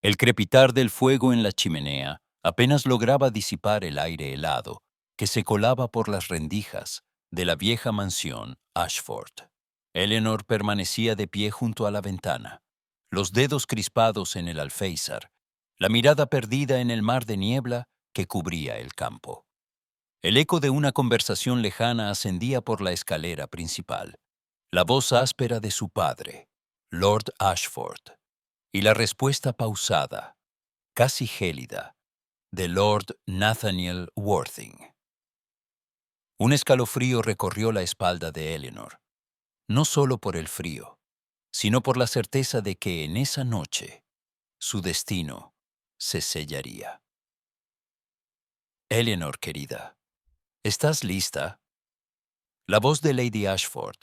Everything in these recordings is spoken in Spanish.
El crepitar del fuego en la chimenea apenas lograba disipar el aire helado que se colaba por las rendijas de la vieja mansión Ashford. Eleanor permanecía de pie junto a la ventana, los dedos crispados en el alféizar, la mirada perdida en el mar de niebla que cubría el campo. El eco de una conversación lejana ascendía por la escalera principal, la voz áspera de su padre, Lord Ashford, y la respuesta pausada, casi gélida, de Lord Nathaniel Worthing. Un escalofrío recorrió la espalda de Eleanor, no solo por el frío, sino por la certeza de que en esa noche su destino se sellaría. Eleanor, querida, ¿estás lista? La voz de Lady Ashford,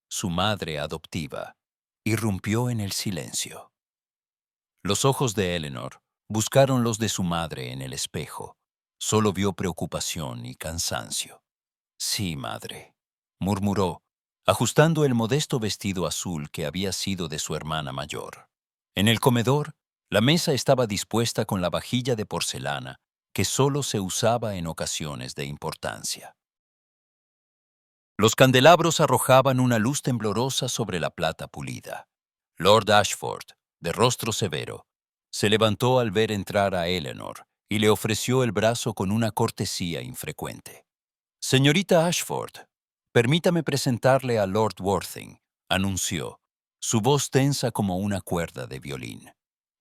su madre adoptiva, irrumpió en el silencio. Los ojos de Eleanor buscaron los de su madre en el espejo. Solo vio preocupación y cansancio. Sí, madre, murmuró, ajustando el modesto vestido azul que había sido de su hermana mayor. En el comedor, la mesa estaba dispuesta con la vajilla de porcelana que solo se usaba en ocasiones de importancia. Los candelabros arrojaban una luz temblorosa sobre la plata pulida. Lord Ashford, de rostro severo, se levantó al ver entrar a Eleanor y le ofreció el brazo con una cortesía infrecuente. Señorita Ashford, permítame presentarle a Lord Worthing, anunció, su voz tensa como una cuerda de violín.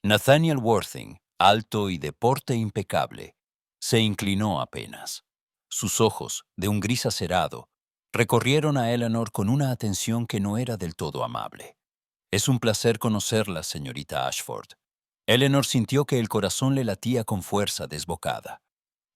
Nathaniel Worthing, alto y de porte impecable, se inclinó apenas. Sus ojos, de un gris acerado, recorrieron a Eleanor con una atención que no era del todo amable. Es un placer conocerla, señorita Ashford. Eleanor sintió que el corazón le latía con fuerza desbocada.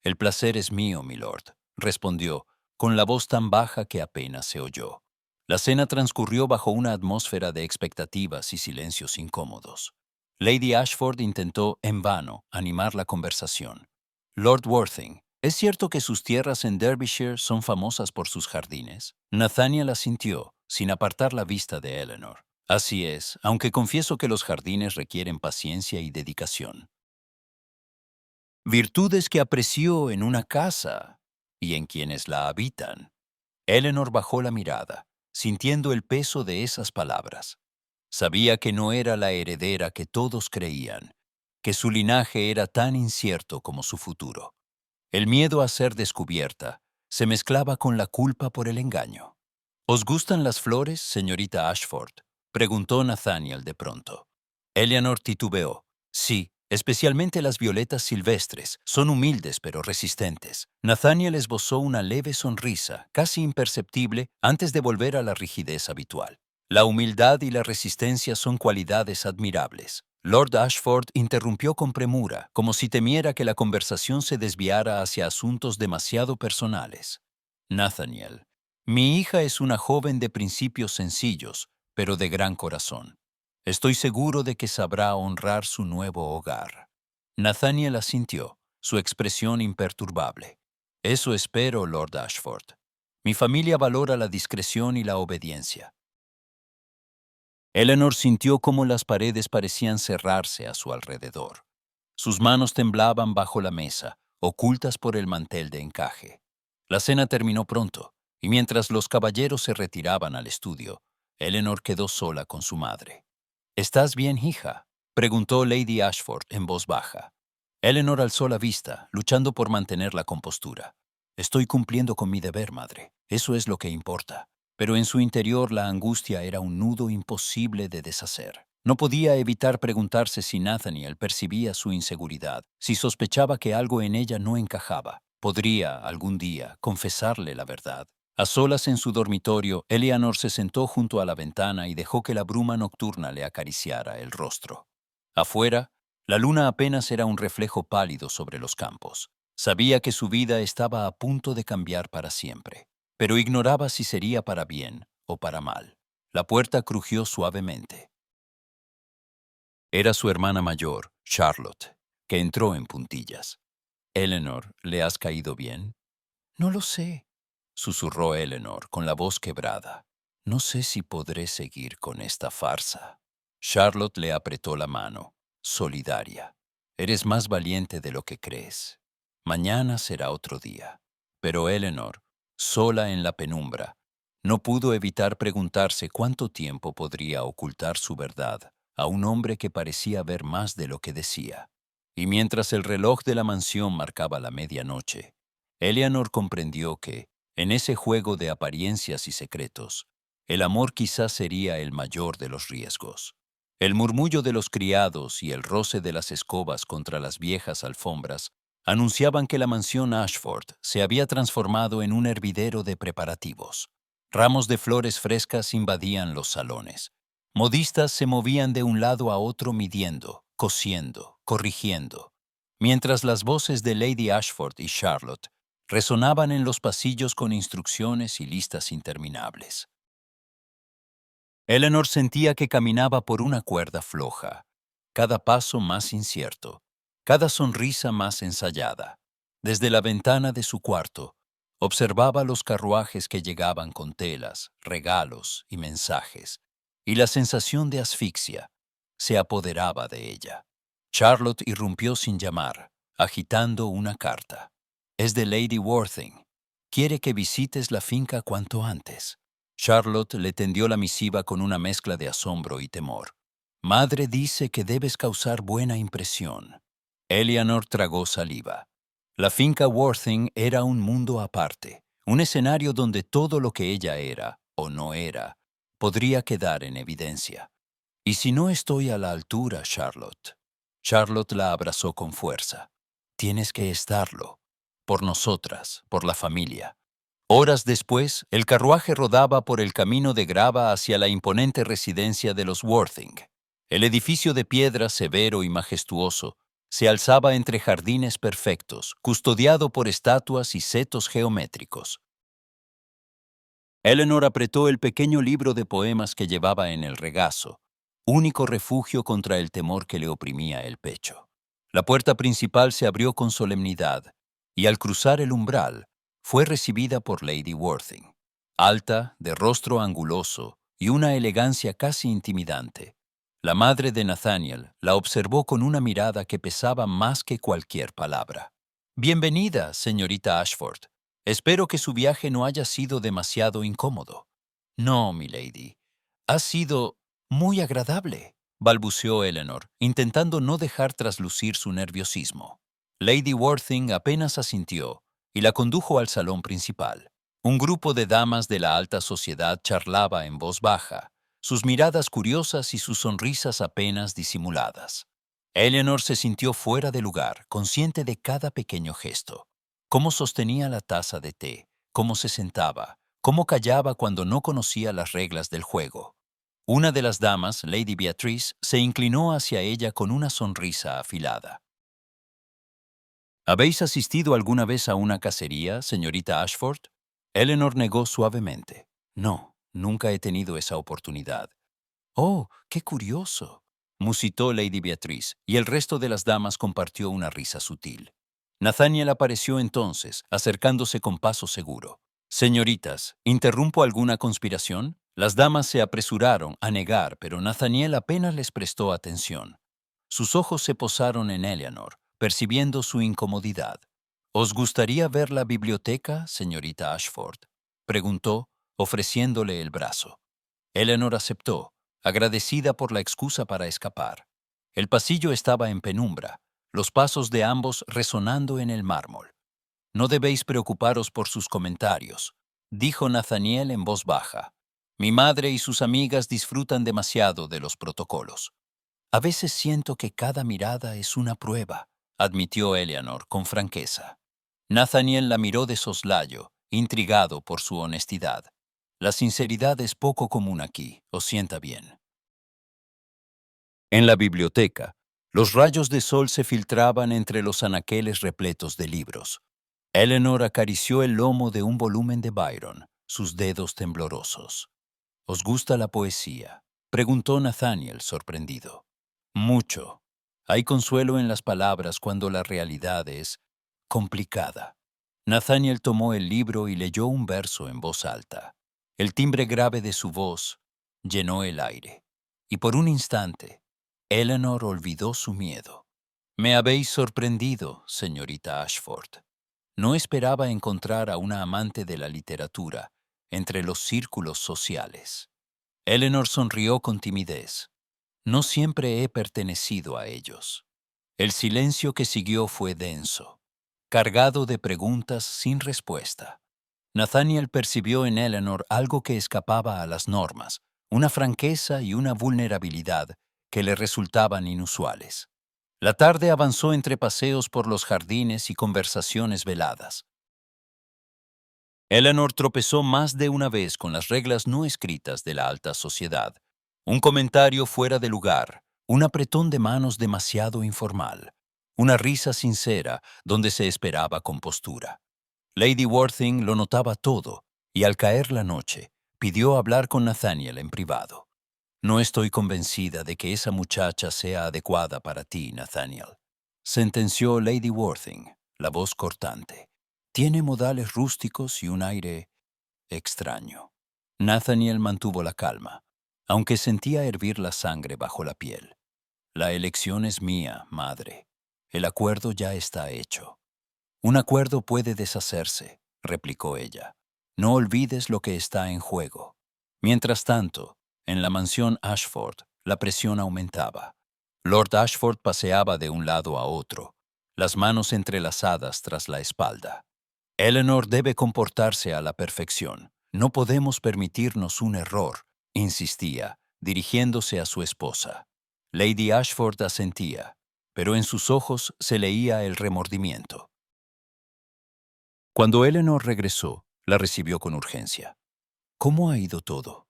El placer es mío, milord, respondió, con la voz tan baja que apenas se oyó. La cena transcurrió bajo una atmósfera de expectativas y silencios incómodos. Lady Ashford intentó, en vano, animar la conversación. Lord Worthing, ¿es cierto que sus tierras en Derbyshire son famosas por sus jardines? Nathaniel asintió, sin apartar la vista de Eleanor. Así es, aunque confieso que los jardines requieren paciencia y dedicación. Virtudes que apreció en una casa y en quienes la habitan. Eleanor bajó la mirada, sintiendo el peso de esas palabras. Sabía que no era la heredera que todos creían, que su linaje era tan incierto como su futuro. El miedo a ser descubierta se mezclaba con la culpa por el engaño. ¿Os gustan las flores, señorita Ashford?, preguntó Nathaniel de pronto. Eleanor titubeó. Sí, especialmente las violetas silvestres. Son humildes pero resistentes. Nathaniel esbozó una leve sonrisa, casi imperceptible, antes de volver a la rigidez habitual. La humildad y la resistencia son cualidades admirables. Lord Ashford interrumpió con premura, como si temiera que la conversación se desviara hacia asuntos demasiado personales. Nathaniel, mi hija es una joven de principios sencillos, pero de gran corazón. Estoy seguro de que sabrá honrar su nuevo hogar. Nathaniel asintió, su expresión imperturbable. Eso espero, Lord Ashford. Mi familia valora la discreción y la obediencia. Eleanor sintió cómo las paredes parecían cerrarse a su alrededor. Sus manos temblaban bajo la mesa, ocultas por el mantel de encaje. La cena terminó pronto, y mientras los caballeros se retiraban al estudio, Eleanor quedó sola con su madre. ¿Estás bien, hija?, preguntó Lady Ashford en voz baja. Eleanor alzó la vista, luchando por mantener la compostura. Estoy cumpliendo con mi deber, madre. Eso es lo que importa. Pero en su interior la angustia era un nudo imposible de deshacer. No podía evitar preguntarse si Nathaniel percibía su inseguridad, si sospechaba que algo en ella no encajaba. Podría, algún día, confesarle la verdad. A solas en su dormitorio, Eleanor se sentó junto a la ventana y dejó que la bruma nocturna le acariciara el rostro. Afuera, la luna apenas era un reflejo pálido sobre los campos. Sabía que su vida estaba a punto de cambiar para siempre, pero ignoraba si sería para bien o para mal. La puerta crujió suavemente. Era su hermana mayor, Charlotte, que entró en puntillas. «Eleanor, ¿le has caído bien?» «No lo sé», susurró Eleanor con la voz quebrada. «No sé si podré seguir con esta farsa». Charlotte le apretó la mano. solidaria. Eres más valiente de lo que crees. Mañana será otro día. Pero Eleanor, sola en la penumbra, no pudo evitar preguntarse cuánto tiempo podría ocultar su verdad a un hombre que parecía ver más de lo que decía. Y mientras el reloj de la mansión marcaba la medianoche, Eleanor comprendió que, en ese juego de apariencias y secretos, el amor quizás sería el mayor de los riesgos. El murmullo de los criados y el roce de las escobas contra las viejas alfombras anunciaban que la mansión Ashford se había transformado en un hervidero de preparativos. Ramos de flores frescas invadían los salones. Modistas se movían de un lado a otro midiendo, cosiendo, corrigiendo, mientras las voces de Lady Ashford y Charlotte resonaban en los pasillos con instrucciones y listas interminables. Eleanor sentía que caminaba por una cuerda floja, cada paso más incierto, cada sonrisa más ensayada. Desde la ventana de su cuarto, observaba los carruajes que llegaban con telas, regalos y mensajes, y la sensación de asfixia se apoderaba de ella. Charlotte irrumpió sin llamar, agitando una carta. Es de Lady Worthing. Quiere que visites la finca cuanto antes. Charlotte le tendió la misiva con una mezcla de asombro y temor. Madre dice que debes causar buena impresión. Eleanor tragó saliva. La finca Worthing era un mundo aparte, un escenario donde todo lo que ella era, o no era, podría quedar en evidencia. ¿Y si no estoy a la altura, Charlotte? Charlotte la abrazó con fuerza. Tienes que estarlo. Por nosotras, por la familia. Horas después, el carruaje rodaba por el camino de grava hacia la imponente residencia de los Worthing. El edificio de piedra severo y majestuoso se alzaba entre jardines perfectos, custodiado por estatuas y setos geométricos. Eleanor apretó el pequeño libro de poemas que llevaba en el regazo, único refugio contra el temor que le oprimía el pecho. La puerta principal se abrió con solemnidad, y al cruzar el umbral, fue recibida por Lady Worthing, alta, de rostro anguloso y una elegancia casi intimidante. La madre de Nathaniel la observó con una mirada que pesaba más que cualquier palabra. «Bienvenida, señorita Ashford. Espero que su viaje no haya sido demasiado incómodo». «No, milady. Ha sido muy agradable», balbuceó Eleanor, intentando no dejar traslucir su nerviosismo. Lady Worthing apenas asintió y la condujo al salón principal. Un grupo de damas de la alta sociedad charlaba en voz baja, sus miradas curiosas y sus sonrisas apenas disimuladas. Eleanor se sintió fuera de lugar, consciente de cada pequeño gesto. Cómo sostenía la taza de té, cómo se sentaba, cómo callaba cuando no conocía las reglas del juego. Una de las damas, Lady Beatrice, se inclinó hacia ella con una sonrisa afilada. ¿Habéis asistido alguna vez a una cacería, señorita Ashford? Eleanor negó suavemente. No, nunca he tenido esa oportunidad. Oh, qué curioso, musitó Lady Beatrice, y el resto de las damas compartió una risa sutil. Nathaniel apareció entonces, acercándose con paso seguro. Señoritas, ¿interrumpo alguna conspiración? Las damas se apresuraron a negar, pero Nathaniel apenas les prestó atención. Sus ojos se posaron en Eleanor, percibiendo su incomodidad. ¿Os gustaría ver la biblioteca, señorita Ashford?, preguntó, ofreciéndole el brazo. Eleanor aceptó, agradecida por la excusa para escapar. El pasillo estaba en penumbra, los pasos de ambos resonando en el mármol. «No debéis preocuparos por sus comentarios», dijo Nathaniel en voz baja. «Mi madre y sus amigas disfrutan demasiado de los protocolos». «A veces siento que cada mirada es una prueba», admitió Eleanor con franqueza. Nathaniel la miró de soslayo, intrigado por su honestidad. «La sinceridad es poco común aquí, os sienta bien». En la biblioteca, los rayos de sol se filtraban entre los anaqueles repletos de libros. Eleanor acarició el lomo de un volumen de Byron, sus dedos temblorosos. «¿Os gusta la poesía?», preguntó Nathaniel, sorprendido. «Mucho. Hay consuelo en las palabras cuando la realidad es complicada». Nathaniel tomó el libro y leyó un verso en voz alta. El timbre grave de su voz llenó el aire. Y por un instante, Eleanor olvidó su miedo. Me habéis sorprendido, señorita Ashford. No esperaba encontrar a una amante de la literatura entre los círculos sociales. Eleanor sonrió con timidez. No siempre he pertenecido a ellos. El silencio que siguió fue denso, cargado de preguntas sin respuesta. Nathaniel percibió en Eleanor algo que escapaba a las normas, una franqueza y una vulnerabilidad que le resultaban inusuales. La tarde avanzó entre paseos por los jardines y conversaciones veladas. Eleanor tropezó más de una vez con las reglas no escritas de la alta sociedad. Un comentario fuera de lugar, un apretón de manos demasiado informal, una risa sincera donde se esperaba compostura. Lady Worthing lo notaba todo, y al caer la noche, pidió hablar con Nathaniel en privado. No estoy convencida de que esa muchacha sea adecuada para ti, Nathaniel, sentenció Lady Worthing, la voz cortante. Tiene modales rústicos y un aire extraño. Nathaniel mantuvo la calma, aunque sentía hervir la sangre bajo la piel. La elección es mía, madre. El acuerdo ya está hecho. Un acuerdo puede deshacerse, replicó ella. No olvides lo que está en juego. Mientras tanto, en la mansión Ashford, la presión aumentaba. Lord Ashford paseaba de un lado a otro, las manos entrelazadas tras la espalda. Eleanor debe comportarse a la perfección. No podemos permitirnos un error, insistía, dirigiéndose a su esposa. Lady Ashford asentía, pero en sus ojos se leía el remordimiento. Cuando Eleanor regresó, la recibió con urgencia. ¿Cómo ha ido todo?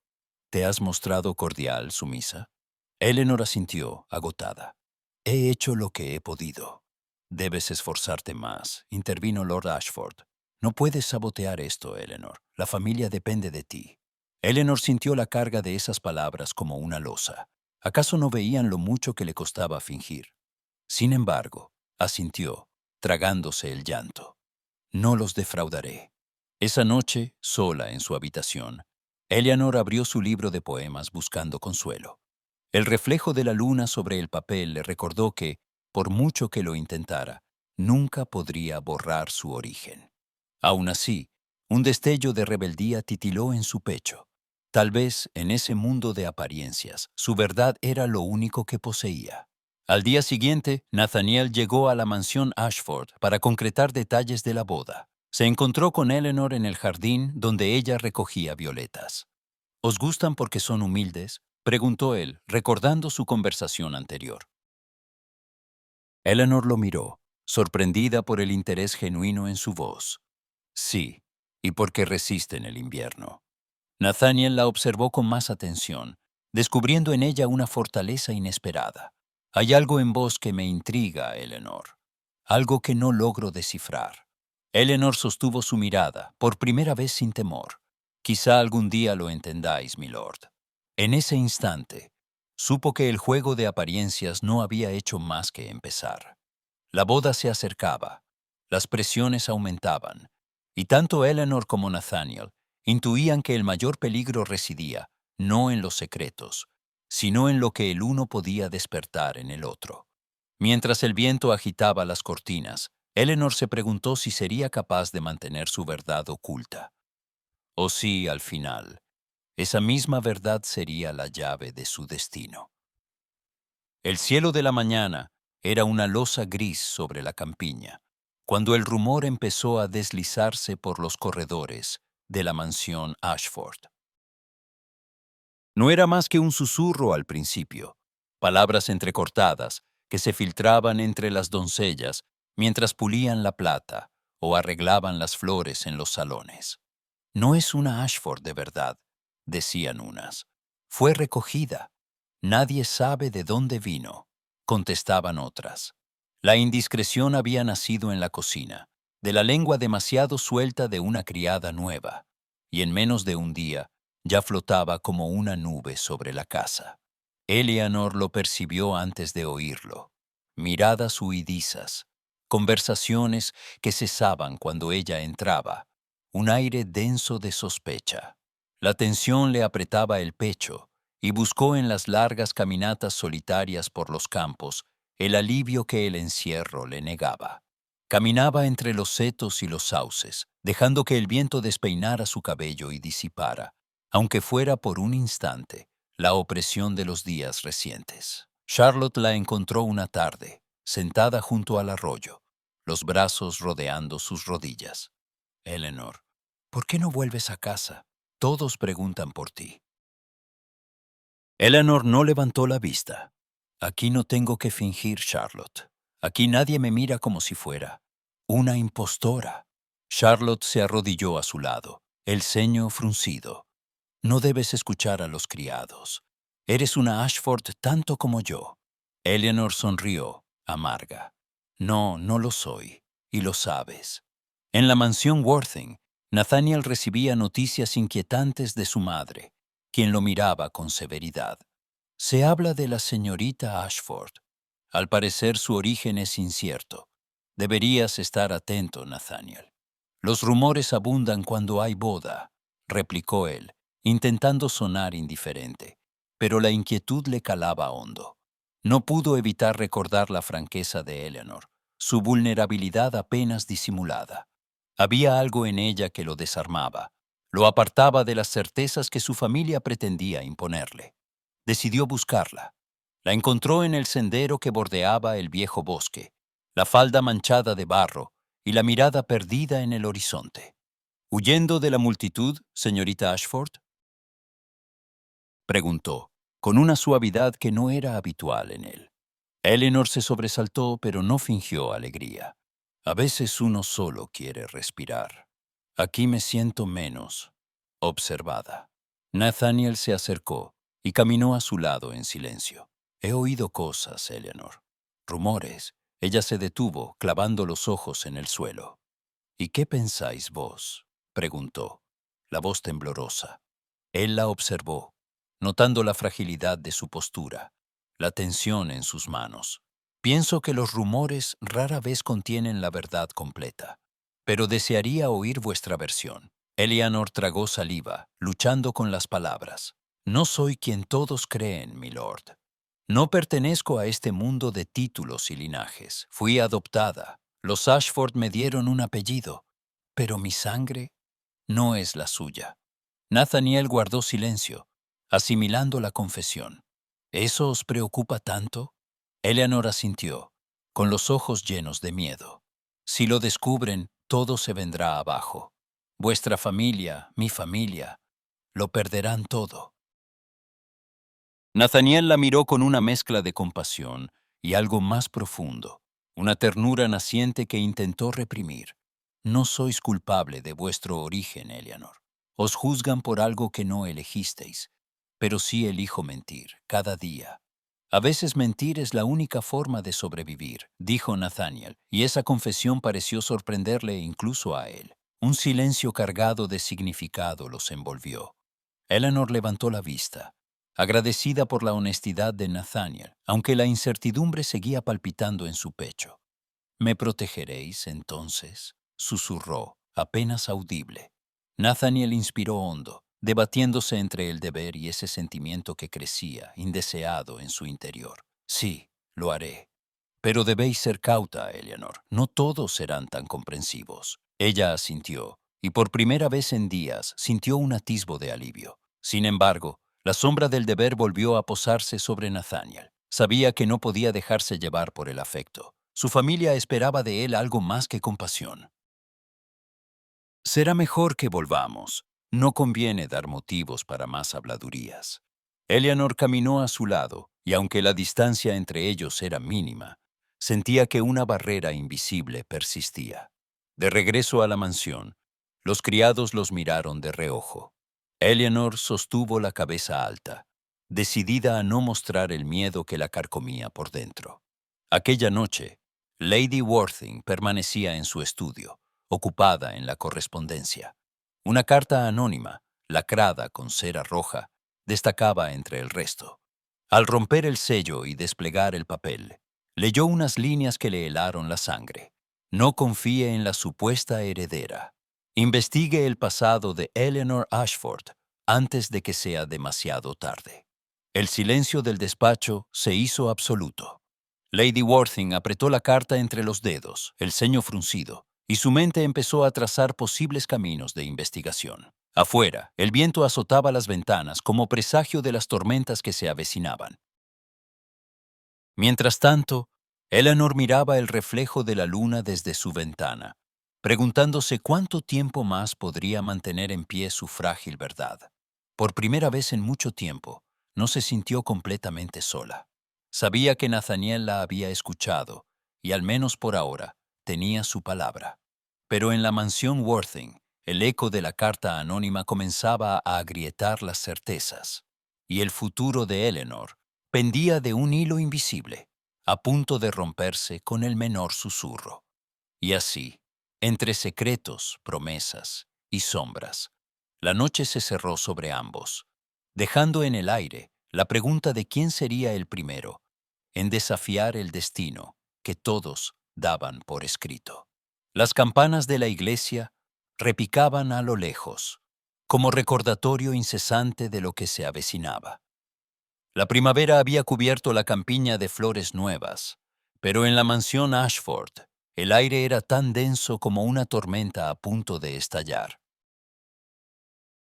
¿Te has mostrado cordial, sumisa? Eleanor asintió, agotada. He hecho lo que he podido. Debes esforzarte más, intervino Lord Ashford. No puedes sabotear esto, Eleanor. La familia depende de ti. Eleanor sintió la carga de esas palabras como una losa. ¿Acaso no veían lo mucho que le costaba fingir? Sin embargo, asintió, tragándose el llanto. No los defraudaré. Esa noche, sola en su habitación, Eleanor abrió su libro de poemas buscando consuelo. El reflejo de la luna sobre el papel le recordó que, por mucho que lo intentara, nunca podría borrar su origen. Aún así, un destello de rebeldía titiló en su pecho. Tal vez, en ese mundo de apariencias, su verdad era lo único que poseía. Al día siguiente, Nathaniel llegó a la mansión Ashford para concretar detalles de la boda. Se encontró con Eleanor en el jardín donde ella recogía violetas. ¿Os gustan porque son humildes?, preguntó él, recordando su conversación anterior. Eleanor lo miró, sorprendida por el interés genuino en su voz. Sí, y porque resisten el invierno. Nathaniel la observó con más atención, descubriendo en ella una fortaleza inesperada. Hay algo en vos que me intriga, Eleanor. Algo que no logro descifrar. Eleanor sostuvo su mirada, por primera vez sin temor. Quizá algún día lo entendáis, milord. En ese instante, supo que el juego de apariencias no había hecho más que empezar. La boda se acercaba, las presiones aumentaban, y tanto Eleanor como Nathaniel intuían que el mayor peligro residía no en los secretos, sino en lo que el uno podía despertar en el otro. Mientras el viento agitaba las cortinas, Eleanor se preguntó si sería capaz de mantener su verdad oculta. O si, al final, esa misma verdad sería la llave de su destino. El cielo de la mañana era una losa gris sobre la campiña, cuando el rumor empezó a deslizarse por los corredores de la mansión Ashford. No era más que un susurro al principio, palabras entrecortadas que se filtraban entre las doncellas mientras pulían la plata o arreglaban las flores en los salones. No es una Ashford de verdad, decían unas. Fue recogida. Nadie sabe de dónde vino, contestaban otras. La indiscreción había nacido en la cocina, de la lengua demasiado suelta de una criada nueva, y en menos de un día ya flotaba como una nube sobre la casa. Eleanor lo percibió antes de oírlo. Miradas huidizas, conversaciones que cesaban cuando ella entraba, un aire denso de sospecha. La tensión le apretaba el pecho y buscó en las largas caminatas solitarias por los campos el alivio que el encierro le negaba. Caminaba entre los setos y los sauces, dejando que el viento despeinara su cabello y disipara, aunque fuera por un instante, la opresión de los días recientes. Charlotte la encontró una tarde, sentada junto al arroyo, los brazos rodeando sus rodillas. Eleanor, ¿por qué no vuelves a casa? Todos preguntan por ti. Eleanor no levantó la vista. Aquí no tengo que fingir, Charlotte. Aquí nadie me mira como si fuera una impostora. Charlotte se arrodilló a su lado, el ceño fruncido. No debes escuchar a los criados. Eres una Ashford tanto como yo. Eleanor sonrió, amarga. No, no lo soy, y lo sabes. En la mansión Worthing, Nathaniel recibía noticias inquietantes de su madre, quien lo miraba con severidad. Se habla de la señorita Ashford. Al parecer su origen es incierto. Deberías estar atento, Nathaniel. Los rumores abundan cuando hay boda, replicó él, intentando sonar indiferente, pero la inquietud le calaba hondo. No pudo evitar recordar la franqueza de Eleanor, su vulnerabilidad apenas disimulada. Había algo en ella que lo desarmaba, lo apartaba de las certezas que su familia pretendía imponerle. Decidió buscarla. La encontró en el sendero que bordeaba el viejo bosque, la falda manchada de barro y la mirada perdida en el horizonte. ¿Huyendo de la multitud, señorita Ashford?, preguntó, con una suavidad que no era habitual en él. Eleanor se sobresaltó, pero no fingió alegría. A veces uno solo quiere respirar. Aquí me siento menos observada. Nathaniel se acercó y caminó a su lado en silencio. He oído cosas, Eleanor. Rumores. Ella se detuvo, clavando los ojos en el suelo. ¿Y qué pensáis vos?, preguntó, la voz temblorosa. Él la observó, notando la fragilidad de su postura, la tensión en sus manos. Pienso que los rumores rara vez contienen la verdad completa, pero desearía oír vuestra versión. Eleanor tragó saliva, luchando con las palabras. No soy quien todos creen, milord. No pertenezco a este mundo de títulos y linajes. Fui adoptada. Los Ashford me dieron un apellido, pero mi sangre no es la suya. Nathaniel guardó silencio, asimilando la confesión. ¿Eso os preocupa tanto? Eleanor asintió, con los ojos llenos de miedo. Si lo descubren, todo se vendrá abajo. Vuestra familia, mi familia, lo perderán todo. Nathaniel la miró con una mezcla de compasión y algo más profundo, una ternura naciente que intentó reprimir. No sois culpable de vuestro origen, Eleanor. Os juzgan por algo que no elegisteis, pero sí elijo mentir, cada día. A veces mentir es la única forma de sobrevivir, dijo Nathaniel, y esa confesión pareció sorprenderle incluso a él. Un silencio cargado de significado los envolvió. Eleanor levantó la vista, agradecida por la honestidad de Nathaniel, aunque la incertidumbre seguía palpitando en su pecho. «¿Me protegeréis, entonces?», susurró, apenas audible. Nathaniel inspiró hondo, debatiéndose entre el deber y ese sentimiento que crecía, indeseado, en su interior. «Sí, lo haré. Pero debéis ser cauta, Eleanor. No todos serán tan comprensivos». Ella asintió, y por primera vez en días sintió un atisbo de alivio. Sin embargo, la sombra del deber volvió a posarse sobre Nathaniel. Sabía que no podía dejarse llevar por el afecto. Su familia esperaba de él algo más que compasión. «Será mejor que volvamos. No conviene dar motivos para más habladurías». Eleanor caminó a su lado, y aunque la distancia entre ellos era mínima, sentía que una barrera invisible persistía. De regreso a la mansión, los criados los miraron de reojo. Eleanor sostuvo la cabeza alta, decidida a no mostrar el miedo que la carcomía por dentro. Aquella noche, Lady Worthing permanecía en su estudio, ocupada en la correspondencia. Una carta anónima, lacrada con cera roja, destacaba entre el resto. Al romper el sello y desplegar el papel, leyó unas líneas que le helaron la sangre. No confíe en la supuesta heredera. Investigue el pasado de Eleanor Ashford antes de que sea demasiado tarde. El silencio del despacho se hizo absoluto. Lady Worthing apretó la carta entre los dedos, el ceño fruncido, y su mente empezó a trazar posibles caminos de investigación. Afuera, el viento azotaba las ventanas como presagio de las tormentas que se avecinaban. Mientras tanto, Eleanor miraba el reflejo de la luna desde su ventana, preguntándose cuánto tiempo más podría mantener en pie su frágil verdad. Por primera vez en mucho tiempo, no se sintió completamente sola. Sabía que Nathaniel la había escuchado, y al menos por ahora, tenía su palabra. Pero en la mansión Worthing, el eco de la carta anónima comenzaba a agrietar las certezas, y el futuro de Eleanor pendía de un hilo invisible, a punto de romperse con el menor susurro. Y así, entre secretos, promesas y sombras, la noche se cerró sobre ambos, dejando en el aire la pregunta de quién sería el primero en desafiar el destino que todos daban por escrito. Las campanas de la iglesia repicaban a lo lejos, como recordatorio incesante de lo que se avecinaba. La primavera había cubierto la campiña de flores nuevas, pero en la mansión Ashford el aire era tan denso como una tormenta a punto de estallar.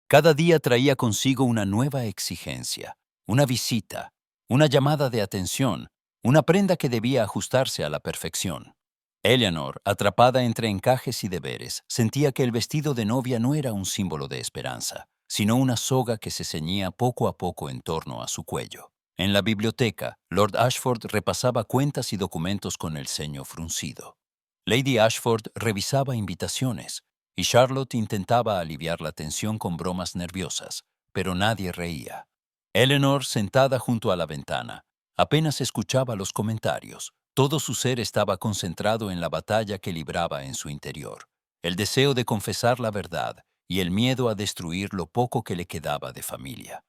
Cada día traía consigo una nueva exigencia, una visita, una llamada de atención, una prenda que debía ajustarse a la perfección. Eleanor, atrapada entre encajes y deberes, sentía que el vestido de novia no era un símbolo de esperanza, sino una soga que se ceñía poco a poco en torno a su cuello. En la biblioteca, Lord Ashford repasaba cuentas y documentos con el ceño fruncido. Lady Ashford revisaba invitaciones, y Charlotte intentaba aliviar la tensión con bromas nerviosas, pero nadie reía. Eleanor, sentada junto a la ventana, apenas escuchaba los comentarios. Todo su ser estaba concentrado en la batalla que libraba en su interior, el deseo de confesar la verdad y el miedo a destruir lo poco que le quedaba de familia.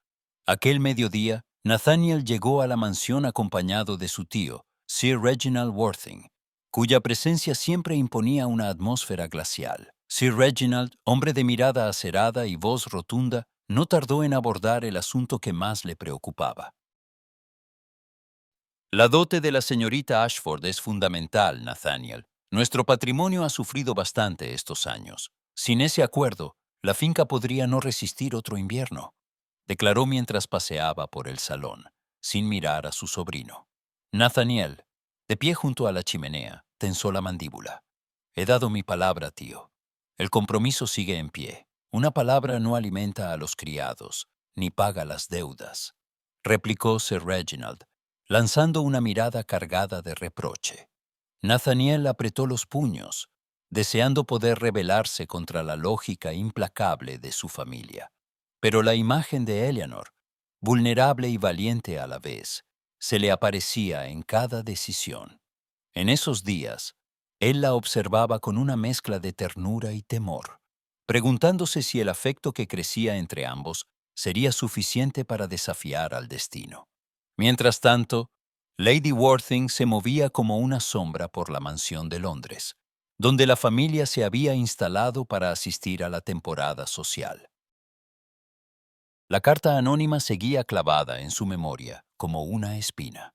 Aquel mediodía, Nathaniel llegó a la mansión acompañado de su tío, Sir Reginald Worthing, cuya presencia siempre imponía una atmósfera glacial. Sir Reginald, hombre de mirada acerada y voz rotunda, no tardó en abordar el asunto que más le preocupaba. La dote de la señorita Ashford es fundamental, Nathaniel. Nuestro patrimonio ha sufrido bastante estos años. Sin ese acuerdo, la finca podría no resistir otro invierno, declaró mientras paseaba por el salón, sin mirar a su sobrino. Nathaniel, de pie junto a la chimenea, tensó la mandíbula. He dado mi palabra, tío. El compromiso sigue en pie. Una palabra no alimenta a los criados, ni paga las deudas, replicó Sir Reginald, lanzando una mirada cargada de reproche. Nathaniel apretó los puños, deseando poder rebelarse contra la lógica implacable de su familia. Pero la imagen de Eleanor, vulnerable y valiente a la vez, se le aparecía en cada decisión. En esos días, él la observaba con una mezcla de ternura y temor, preguntándose si el afecto que crecía entre ambos sería suficiente para desafiar al destino. Mientras tanto, Lady Worthing se movía como una sombra por la mansión de Londres, donde la familia se había instalado para asistir a la temporada social. La carta anónima seguía clavada en su memoria como una espina.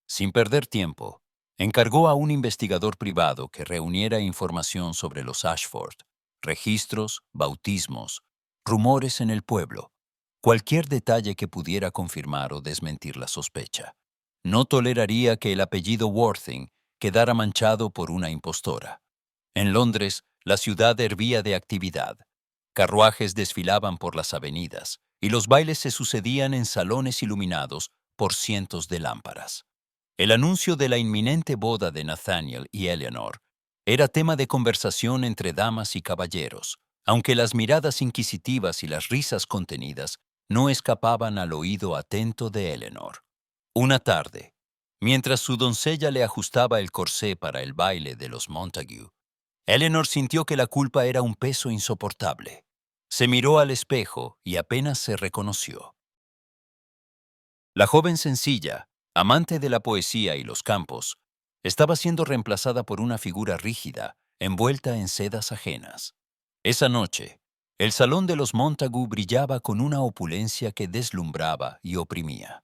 Sin perder tiempo, encargó a un investigador privado que reuniera información sobre los Ashford, registros, bautismos, rumores en el pueblo, cualquier detalle que pudiera confirmar o desmentir la sospecha. No toleraría que el apellido Worthing quedara manchado por una impostora. En Londres, la ciudad hervía de actividad. Carruajes desfilaban por las avenidas y los bailes se sucedían en salones iluminados por cientos de lámparas. El anuncio de la inminente boda de Nathaniel y Eleanor era tema de conversación entre damas y caballeros, aunque las miradas inquisitivas y las risas contenidas no escapaban al oído atento de Eleanor. Una tarde, mientras su doncella le ajustaba el corsé para el baile de los Montague, Eleanor sintió que la culpa era un peso insoportable. Se miró al espejo y apenas se reconoció. La joven sencilla, amante de la poesía y los campos, estaba siendo reemplazada por una figura rígida, envuelta en sedas ajenas. Esa noche, El salón de los Montagu brillaba con una opulencia que deslumbraba y oprimía.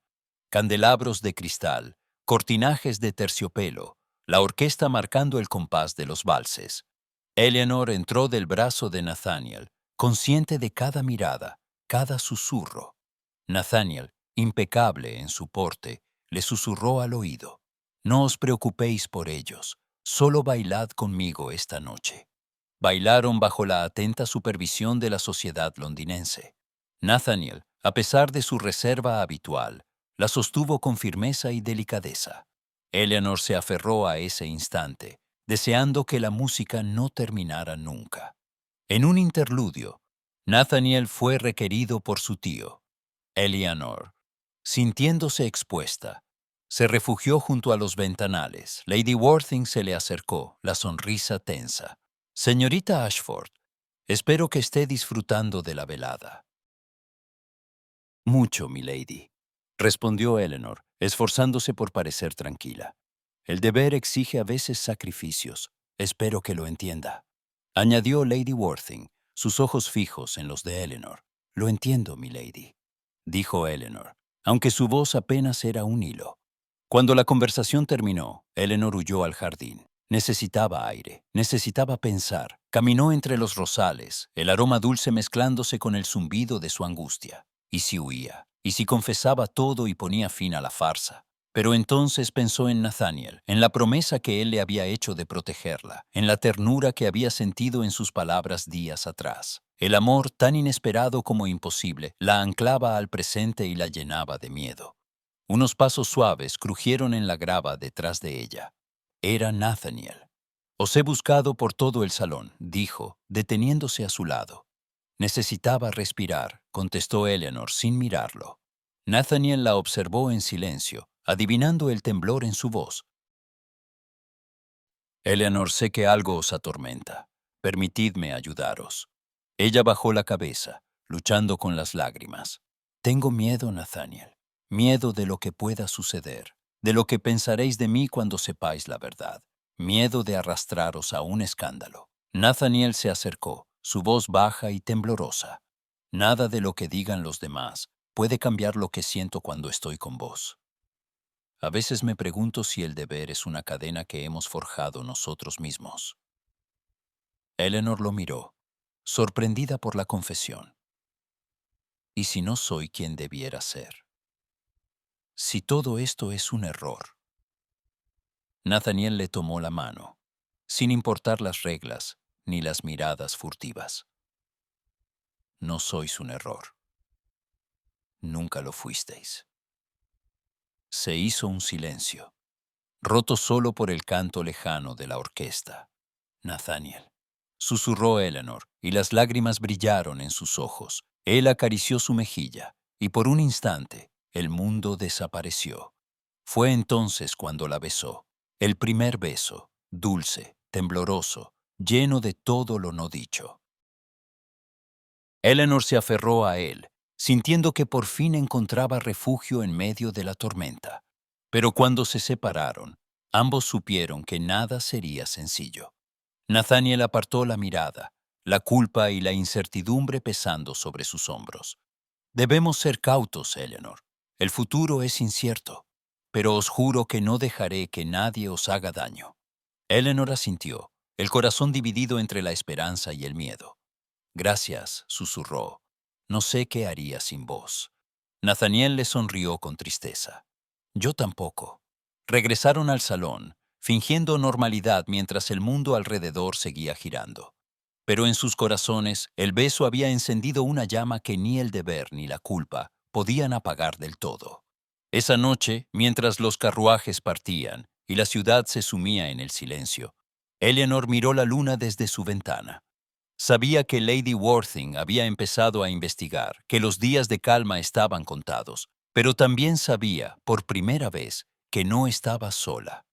Candelabros de cristal, cortinajes de terciopelo, la orquesta marcando el compás de los valses. Eleanor entró del brazo de Nathaniel, consciente de cada mirada, cada susurro. Nathaniel, impecable en su porte, le susurró al oído: «No os preocupéis por ellos, solo bailad conmigo esta noche». Bailaron bajo la atenta supervisión de la sociedad londinense. Nathaniel, a pesar de su reserva habitual, la sostuvo con firmeza y delicadeza. Eleanor se aferró a ese instante, deseando que la música no terminara nunca. En un interludio, Nathaniel fue requerido por su tío. Eleanor, sintiéndose expuesta, se refugió junto a los ventanales. Lady Worthing se le acercó, la sonrisa tensa. «Señorita Ashford, espero que esté disfrutando de la velada». «Mucho, milady», respondió Eleanor, esforzándose por parecer tranquila. «El deber exige a veces sacrificios. Espero que lo entienda», añadió Lady Worthing, sus ojos fijos en los de Eleanor. «Lo entiendo, milady», dijo Eleanor, aunque su voz apenas era un hilo. Cuando la conversación terminó, Eleanor huyó al jardín. Necesitaba aire, necesitaba pensar. Caminó entre los rosales, el aroma dulce mezclándose con el zumbido de su angustia. ¿Y si huía? ¿Y si confesaba todo y ponía fin a la farsa? Pero entonces pensó en Nathaniel, en la promesa que él le había hecho de protegerla, en la ternura que había sentido en sus palabras días atrás. El amor, tan inesperado como imposible, la anclaba al presente y la llenaba de miedo. Unos pasos suaves crujieron en la grava detrás de ella. Era Nathaniel. «Os he buscado por todo el salón», dijo, deteniéndose a su lado. «Necesitaba respirar», contestó Eleanor sin mirarlo. Nathaniel la observó en silencio, adivinando el temblor en su voz. «Eleanor, sé que algo os atormenta. Permitidme ayudaros». Ella bajó la cabeza, luchando con las lágrimas. «Tengo miedo, Nathaniel. Miedo de lo que pueda suceder, de lo que pensaréis de mí cuando sepáis la verdad. Miedo de arrastraros a un escándalo». Nathaniel se acercó, su voz baja y temblorosa. «Nada de lo que digan los demás puede cambiar lo que siento cuando estoy con vos. A veces me pregunto si el deber es una cadena que hemos forjado nosotros mismos». Eleanor lo miró, sorprendida por la confesión. «¿Y si no soy quien debiera ser? Si todo esto es un error». Nathaniel le tomó la mano, sin importar las reglas ni las miradas furtivas. «No sois un error. Nunca lo fuisteis». Se hizo un silencio, roto solo por el canto lejano de la orquesta. «Nathaniel», susurró Eleanor, y las lágrimas brillaron en sus ojos. Él acarició su mejilla, y por un instante el mundo desapareció. Fue entonces cuando la besó. El primer beso, dulce, tembloroso, lleno de todo lo no dicho. Eleanor se aferró a él, sintiendo que por fin encontraba refugio en medio de la tormenta. Pero cuando se separaron, ambos supieron que nada sería sencillo. Nathaniel apartó la mirada, la culpa y la incertidumbre pesando sobre sus hombros. «Debemos ser cautos, Eleanor. El futuro es incierto, pero os juro que no dejaré que nadie os haga daño». Eleanor asintió, el corazón dividido entre la esperanza y el miedo. «Gracias», susurró. «No sé qué haría sin vos». Nathaniel le sonrió con tristeza. «Yo tampoco». Regresaron al salón, fingiendo normalidad mientras el mundo alrededor seguía girando. Pero en sus corazones el beso había encendido una llama que ni el deber ni la culpa podían apagar del todo. Esa noche, mientras los carruajes partían y la ciudad se sumía en el silencio, Eleanor miró la luna desde su ventana. Sabía que Lady Worthing había empezado a investigar, que los días de calma estaban contados, pero también sabía, por primera vez, que no estaba sola.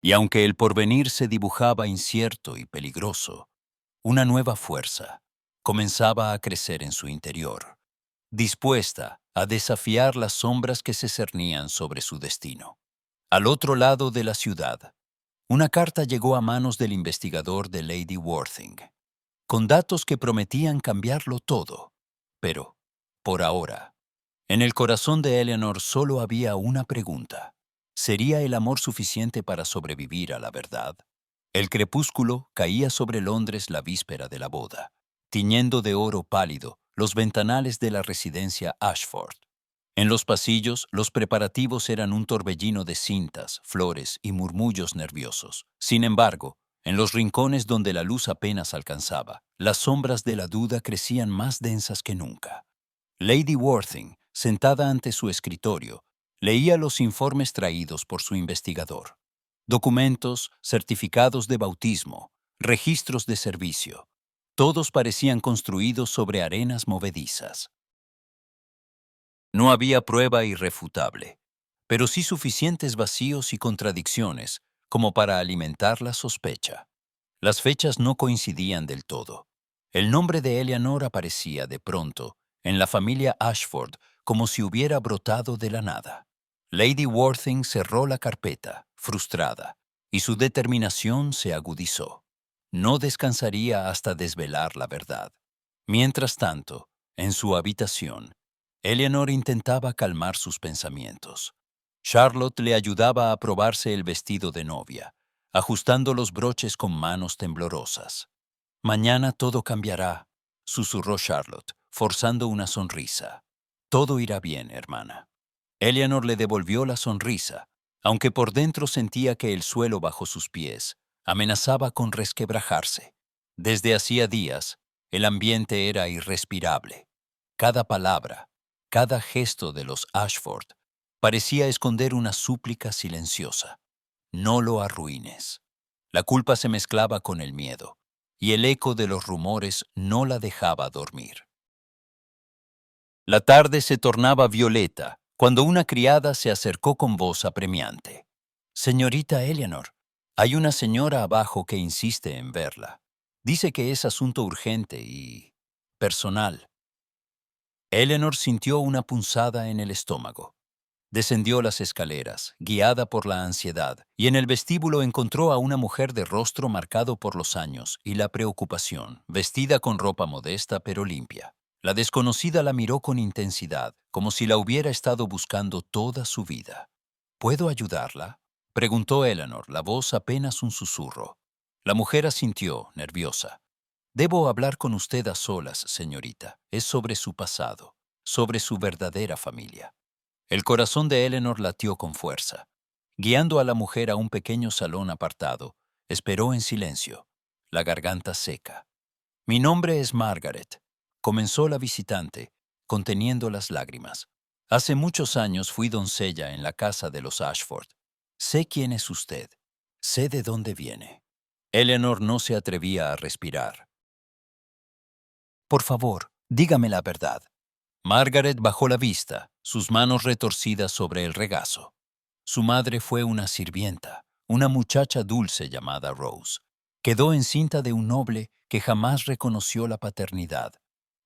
Y aunque el porvenir se dibujaba incierto y peligroso, una nueva fuerza comenzaba a crecer en su interior, dispuesta a desafiar las sombras que se cernían sobre su destino. Al otro lado de la ciudad, una carta llegó a manos del investigador de Lady Worthing. con datos que prometían cambiarlo todo. Pero, por ahora, en el corazón de Eleanor solo había una pregunta. ¿Sería el amor suficiente para sobrevivir a la verdad? El crepúsculo caía sobre Londres la víspera de la boda, tiñendo de oro pálido los ventanales de la residencia Ashford. En los pasillos, los preparativos eran un torbellino de cintas, flores y murmullos nerviosos. Sin embargo, en los rincones donde la luz apenas alcanzaba, las sombras de la duda crecían más densas que nunca. Lady Worthing, sentada ante su escritorio, leía los informes traídos por su investigador. Documentos, certificados de bautismo, registros de servicio. Todos parecían construidos sobre arenas movedizas. No había prueba irrefutable, pero sí suficientes vacíos y contradicciones como para alimentar la sospecha. Las fechas no coincidían del todo. El nombre de Eleanor aparecía de pronto en la familia Ashford como si hubiera brotado de la nada. Lady Worthing cerró la carpeta, frustrada, y su determinación se agudizó. No descansaría hasta desvelar la verdad. Mientras tanto, en su habitación, Eleanor intentaba calmar sus pensamientos. Charlotte le ayudaba a probarse el vestido de novia, ajustando los broches con manos temblorosas. «Mañana todo cambiará», susurró Charlotte, forzando una sonrisa. «Todo irá bien, hermana». Eleanor le devolvió la sonrisa, aunque por dentro sentía que el suelo bajo sus pies amenazaba con resquebrajarse. Desde hacía días, el ambiente era irrespirable. Cada palabra, cada gesto de los Ashford parecía esconder una súplica silenciosa. No lo arruines. La culpa se mezclaba con el miedo, y el eco de los rumores no la dejaba dormir. La tarde se tornaba violeta cuando una criada se acercó con voz apremiante. «Señorita Eleanor, hay una señora abajo que insiste en verla. Dice que es asunto urgente y personal». Eleanor sintió una punzada en el estómago. Descendió las escaleras, guiada por la ansiedad, y en el vestíbulo encontró a una mujer de rostro marcado por los años y la preocupación, vestida con ropa modesta pero limpia. La desconocida la miró con intensidad, como si la hubiera estado buscando toda su vida. «¿Puedo ayudarla?», preguntó Eleanor, la voz apenas un susurro. La mujer asintió, nerviosa. «Debo hablar con usted a solas, señorita. Es sobre su pasado, sobre su verdadera familia». El corazón de Eleanor latió con fuerza. Guiando a la mujer a un pequeño salón apartado, esperó en silencio, la garganta seca. «Mi nombre es Margaret», comenzó la visitante, conteniendo las lágrimas. «Hace muchos años fui doncella en la casa de los Ashford. Sé quién es usted. Sé de dónde viene». Eleanor no se atrevía a respirar. «Por favor, dígame la verdad». Margaret bajó la vista, sus manos retorcidas sobre el regazo. Su madre fue una sirvienta, una muchacha dulce llamada Rose. Quedó encinta de un noble que jamás reconoció la paternidad.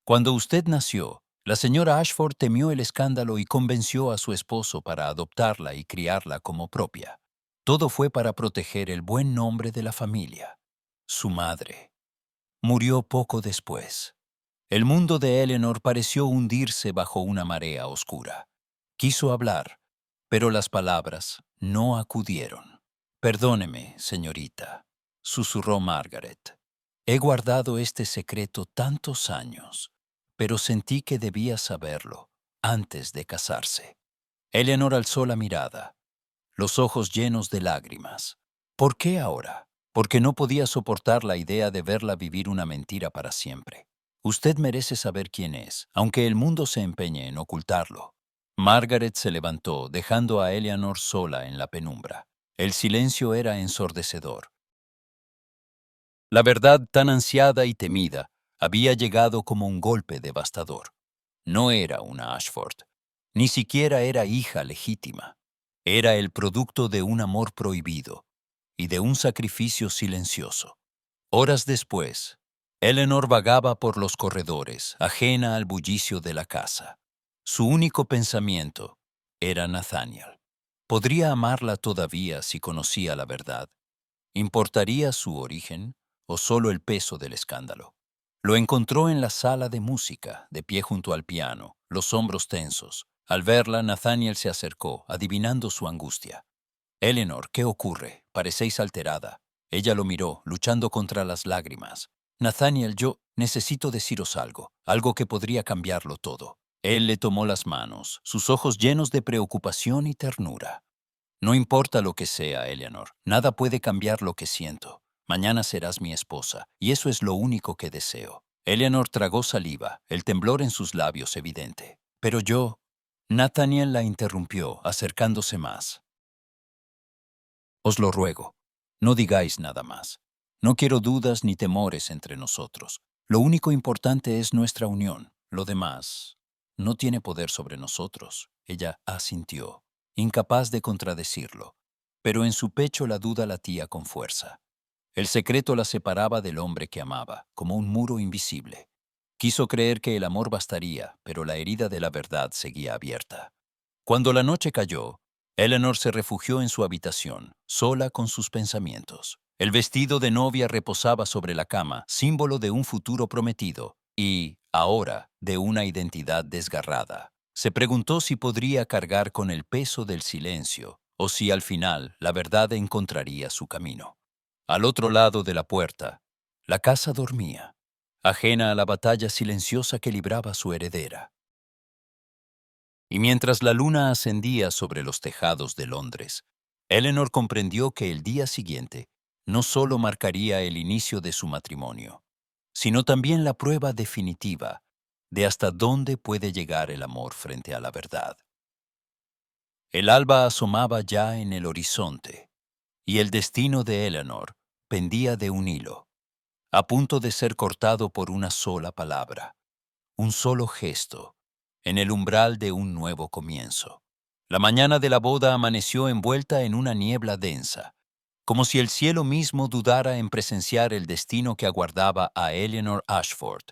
Cuando usted nació, la señora Ashford temió el escándalo y convenció a su esposo para adoptarla y criarla como propia. Todo fue para proteger el buen nombre de la familia. Su madre murió poco después. El mundo de Eleanor pareció hundirse bajo una marea oscura. Quiso hablar, pero las palabras no acudieron. «Perdóneme, señorita», susurró Margaret. «He guardado este secreto tantos años, pero sentí que debía saberlo antes de casarse». Eleanor alzó la mirada, los ojos llenos de lágrimas. ¿Por qué ahora? Porque no podía soportar la idea de verla vivir una mentira para siempre. «Usted merece saber quién es, aunque el mundo se empeñe en ocultarlo». Margaret se levantó, dejando a Eleanor sola en la penumbra. El silencio era ensordecedor. La verdad tan ansiada y temida había llegado como un golpe devastador. No era una Ashford. Ni siquiera era hija legítima. Era el producto de un amor prohibido y de un sacrificio silencioso. Horas después, Eleanor vagaba por los corredores, ajena al bullicio de la casa. Su único pensamiento era Nathaniel. ¿Podría amarla todavía si conocía la verdad? ¿Importaría su origen o solo el peso del escándalo? Lo encontró en la sala de música, de pie junto al piano, los hombros tensos. Al verla, Nathaniel se acercó, adivinando su angustia. «Eleanor, ¿qué ocurre? Parecéis alterada». Ella lo miró, luchando contra las lágrimas. «Nathaniel, yo necesito deciros algo que podría cambiarlo todo». Él le tomó las manos, sus ojos llenos de preocupación y ternura. «No importa lo que sea, Eleanor, nada puede cambiar lo que siento. Mañana serás mi esposa, y eso es lo único que deseo». Eleanor tragó saliva, el temblor en sus labios evidente. «Pero yo...» Nathaniel la interrumpió, acercándose más. «Os lo ruego, no digáis nada más. No quiero dudas ni temores entre nosotros. Lo único importante es nuestra unión. Lo demás no tiene poder sobre nosotros». Ella asintió, incapaz de contradecirlo, pero en su pecho la duda latía con fuerza. El secreto la separaba del hombre que amaba, como un muro invisible. Quiso creer que el amor bastaría, pero la herida de la verdad seguía abierta. Cuando la noche cayó, Eleanor se refugió en su habitación, sola con sus pensamientos. El vestido de novia reposaba sobre la cama, símbolo de un futuro prometido, y, ahora, de una identidad desgarrada. Se preguntó si podría cargar con el peso del silencio, o si al final la verdad encontraría su camino. Al otro lado de la puerta, la casa dormía, ajena a la batalla silenciosa que libraba su heredera. Y mientras la luna ascendía sobre los tejados de Londres, Eleanor comprendió que el día siguiente no solo marcaría el inicio de su matrimonio, sino también la prueba definitiva de hasta dónde puede llegar el amor frente a la verdad. El alba asomaba ya en el horizonte, y el destino de Eleanor pendía de un hilo, a punto de ser cortado por una sola palabra, un solo gesto, en el umbral de un nuevo comienzo. La mañana de la boda amaneció envuelta en una niebla densa, como si el cielo mismo dudara en presenciar el destino que aguardaba a Eleanor Ashford.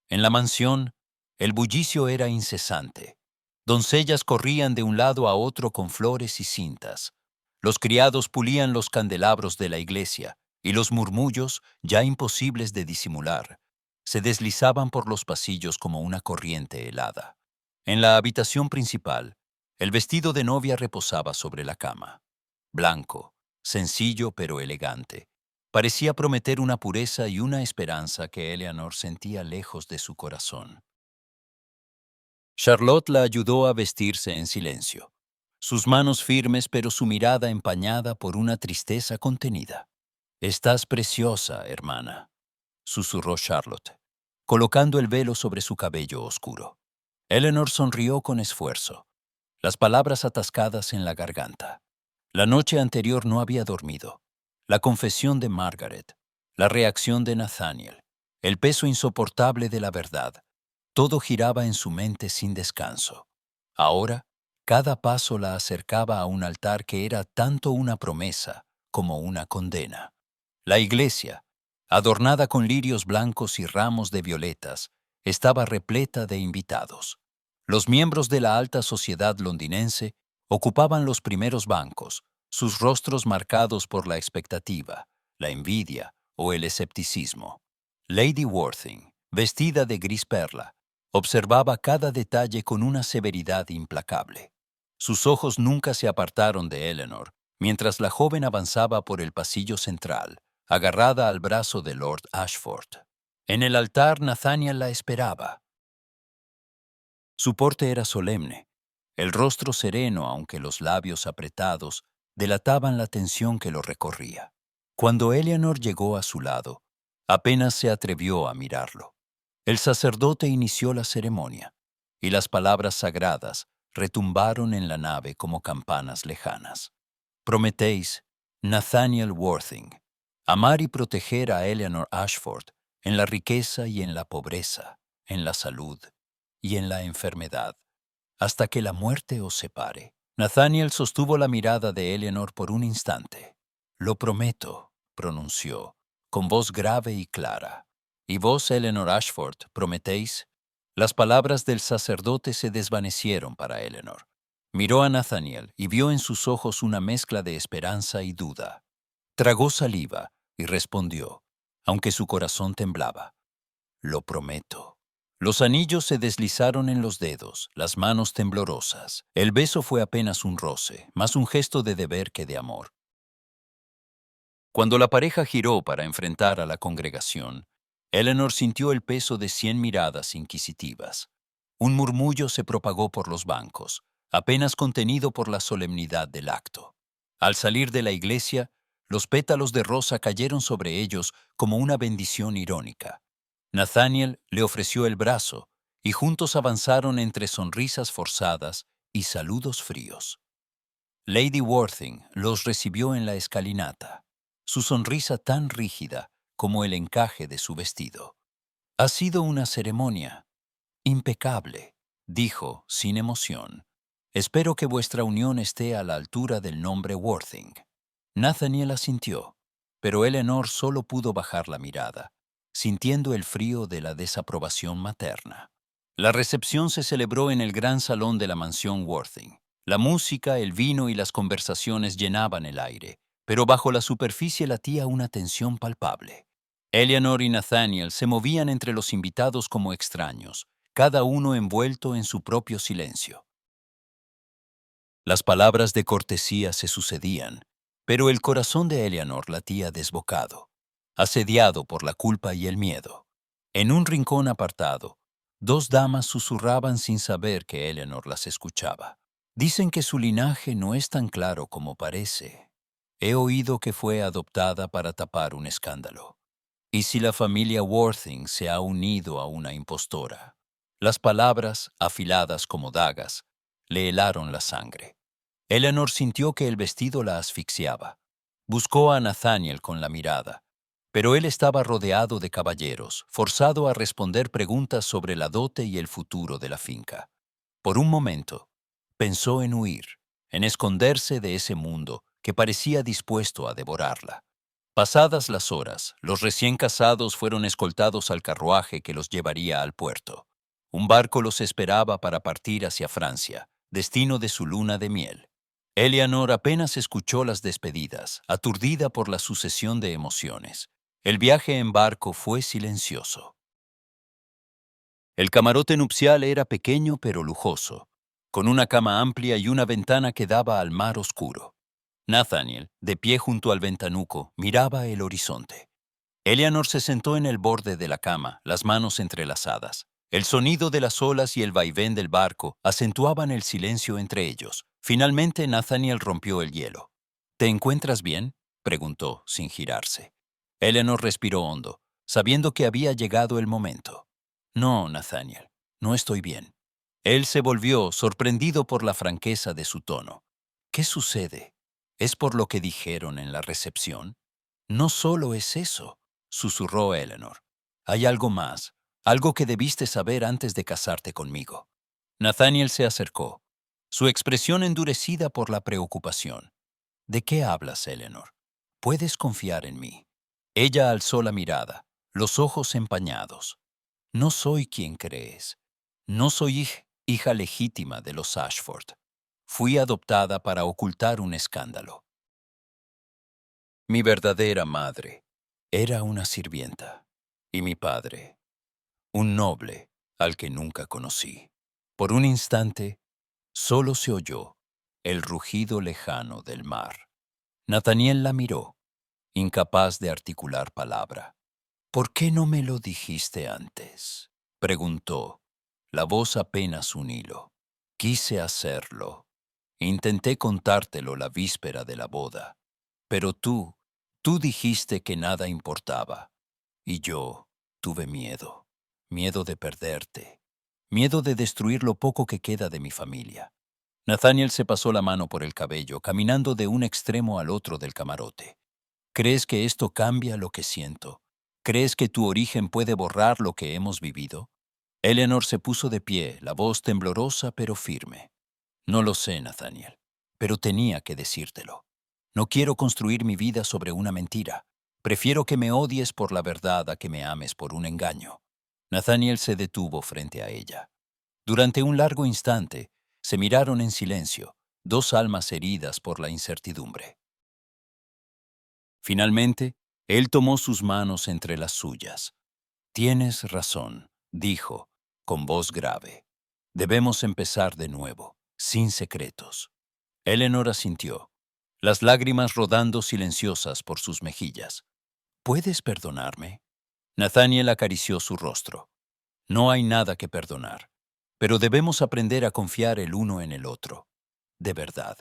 En la mansión, el bullicio era incesante. Doncellas corrían de un lado a otro con flores y cintas. Los criados pulían los candelabros de la iglesia, y los murmullos, ya imposibles de disimular, se deslizaban por los pasillos como una corriente helada. En la habitación principal, el vestido de novia reposaba sobre la cama. Blanco, sencillo pero elegante, parecía prometer una pureza y una esperanza que Eleanor sentía lejos de su corazón. Charlotte la ayudó a vestirse en silencio, sus manos firmes pero su mirada empañada por una tristeza contenida. «Estás preciosa, hermana», susurró Charlotte, colocando el velo sobre su cabello oscuro. Eleanor sonrió con esfuerzo, las palabras atascadas en la garganta. La noche anterior no había dormido. La confesión de Margaret, la reacción de Nathaniel, el peso insoportable de la verdad, todo giraba en su mente sin descanso. Ahora, cada paso la acercaba a un altar que era tanto una promesa como una condena. La iglesia, adornada con lirios blancos y ramos de violetas, estaba repleta de invitados. Los miembros de la alta sociedad londinense ocupaban los primeros bancos, sus rostros marcados por la expectativa, la envidia o el escepticismo. Lady Worthing, vestida de gris perla, observaba cada detalle con una severidad implacable. Sus ojos nunca se apartaron de Eleanor, mientras la joven avanzaba por el pasillo central, agarrada al brazo de Lord Ashford. En el altar Nathaniel la esperaba. Su porte era solemne, el rostro sereno aunque los labios apretados delataban la tensión que lo recorría. Cuando Eleanor llegó a su lado, apenas se atrevió a mirarlo. El sacerdote inició la ceremonia, y las palabras sagradas retumbaron en la nave como campanas lejanas. Prometéis, Nathaniel Worthing, amar y proteger a Eleanor Ashford en la riqueza y en la pobreza, en la salud y en la enfermedad, hasta que la muerte os separe. Nathaniel sostuvo la mirada de Eleanor por un instante. «Lo prometo», pronunció, con voz grave y clara. «¿Y vos, Eleanor Ashford, prometéis?» Las palabras del sacerdote se desvanecieron para Eleanor. Miró a Nathaniel y vio en sus ojos una mezcla de esperanza y duda. Tragó saliva y respondió, aunque su corazón temblaba. Lo prometo. Los anillos se deslizaron en los dedos, las manos temblorosas. El beso fue apenas un roce, más un gesto de deber que de amor. Cuando la pareja giró para enfrentar a la congregación, Eleanor sintió el peso de 100 miradas inquisitivas. Un murmullo se propagó por los bancos, apenas contenido por la solemnidad del acto. Al salir de la iglesia, los pétalos de rosa cayeron sobre ellos como una bendición irónica. Nathaniel le ofreció el brazo, y juntos avanzaron entre sonrisas forzadas y saludos fríos. Lady Worthing los recibió en la escalinata, su sonrisa tan rígida como el encaje de su vestido. «Ha sido una ceremonia impecable», dijo sin emoción. «Espero que vuestra unión esté a la altura del nombre Worthing». Nathaniel asintió, pero Eleanor solo pudo bajar la mirada, sintiendo el frío de la desaprobación materna. La recepción se celebró en el gran salón de la mansión Worthing. La música, el vino y las conversaciones llenaban el aire, pero bajo la superficie latía una tensión palpable. Eleanor y Nathaniel se movían entre los invitados como extraños, cada uno envuelto en su propio silencio. Las palabras de cortesía se sucedían, pero el corazón de Eleanor latía desbocado, asediado por la culpa y el miedo. En un rincón apartado, dos damas susurraban sin saber que Eleanor las escuchaba. «Dicen que su linaje no es tan claro como parece. He oído que fue adoptada para tapar un escándalo. ¿Y si la familia Worthing se ha unido a una impostora?» Las palabras, afiladas como dagas, le helaron la sangre. Eleanor sintió que el vestido la asfixiaba. Buscó a Nathaniel con la mirada, pero él estaba rodeado de caballeros, forzado a responder preguntas sobre la dote y el futuro de la finca. Por un momento, pensó en huir, en esconderse de ese mundo que parecía dispuesto a devorarla. Pasadas las horas, los recién casados fueron escoltados al carruaje que los llevaría al puerto. Un barco los esperaba para partir hacia Francia, destino de su luna de miel. Eleanor apenas escuchó las despedidas, aturdida por la sucesión de emociones. El viaje en barco fue silencioso. El camarote nupcial era pequeño pero lujoso, con una cama amplia y una ventana que daba al mar oscuro. Nathaniel, de pie junto al ventanuco, miraba el horizonte. Eleanor se sentó en el borde de la cama, las manos entrelazadas. El sonido de las olas y el vaivén del barco acentuaban el silencio entre ellos. Finalmente Nathaniel rompió el hielo. «¿Te encuentras bien?», preguntó, sin girarse. Eleanor respiró hondo, sabiendo que había llegado el momento. «No, Nathaniel, no estoy bien». Él se volvió, sorprendido por la franqueza de su tono. «¿Qué sucede? ¿Es por lo que dijeron en la recepción?» «No solo es eso», susurró Eleanor. «Hay algo más, algo que debiste saber antes de casarte conmigo». Nathaniel se acercó, su expresión endurecida por la preocupación. «¿De qué hablas, Eleanor? Puedes confiar en mí». Ella alzó la mirada, los ojos empañados. «No soy quien crees. No soy hija legítima de los Ashford. Fui adoptada para ocultar un escándalo. Mi verdadera madre era una sirvienta, y mi padre, un noble al que nunca conocí». Por un instante, solo se oyó el rugido lejano del mar. Nathaniel la miró, incapaz de articular palabra. «¿Por qué no me lo dijiste antes?», preguntó, la voz apenas un hilo. «Quise hacerlo. Intenté contártelo la víspera de la boda. Pero tú dijiste que nada importaba. Y yo tuve miedo. Miedo de perderte. Miedo de destruir lo poco que queda de mi familia». Nathaniel se pasó la mano por el cabello, caminando de un extremo al otro del camarote. «¿Crees que esto cambia lo que siento? ¿Crees que tu origen puede borrar lo que hemos vivido?» Eleanor se puso de pie, la voz temblorosa pero firme. «No lo sé, Nathaniel, pero tenía que decírtelo. No quiero construir mi vida sobre una mentira. Prefiero que me odies por la verdad a que me ames por un engaño». Nathaniel se detuvo frente a ella. Durante un largo instante, se miraron en silencio, dos almas heridas por la incertidumbre. Finalmente, él tomó sus manos entre las suyas. Tienes razón, dijo, con voz grave. Debemos empezar de nuevo, sin secretos. Eleanor asintió, las lágrimas rodando silenciosas por sus mejillas. ¿Puedes perdonarme? Nathaniel acarició su rostro. No hay nada que perdonar, pero debemos aprender a confiar el uno en el otro. De verdad.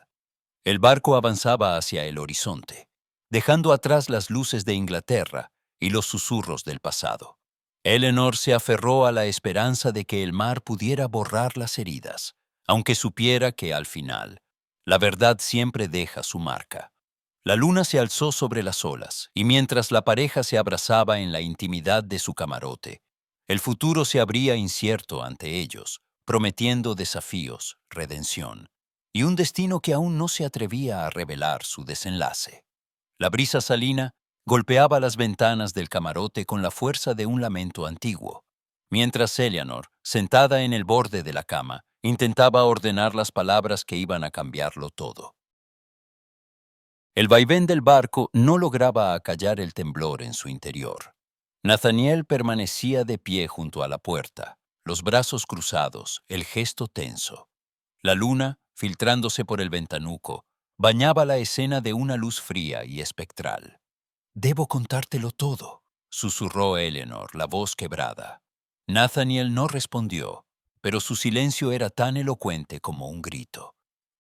El barco avanzaba hacia el horizonte, dejando atrás las luces de Inglaterra y los susurros del pasado. Eleanor se aferró a la esperanza de que el mar pudiera borrar las heridas, aunque supiera que al final, la verdad siempre deja su marca. La luna se alzó sobre las olas, y mientras la pareja se abrazaba en la intimidad de su camarote, el futuro se abría incierto ante ellos, prometiendo desafíos, redención, y un destino que aún no se atrevía a revelar su desenlace. La brisa salina golpeaba las ventanas del camarote con la fuerza de un lamento antiguo, mientras Eleanor, sentada en el borde de la cama, intentaba ordenar las palabras que iban a cambiarlo todo. El vaivén del barco no lograba acallar el temblor en su interior. Nathaniel permanecía de pie junto a la puerta, los brazos cruzados, el gesto tenso. La luna, filtrándose por el ventanuco, bañaba la escena de una luz fría y espectral. «Debo contártelo todo», susurró Eleanor, la voz quebrada. Nathaniel no respondió, pero su silencio era tan elocuente como un grito.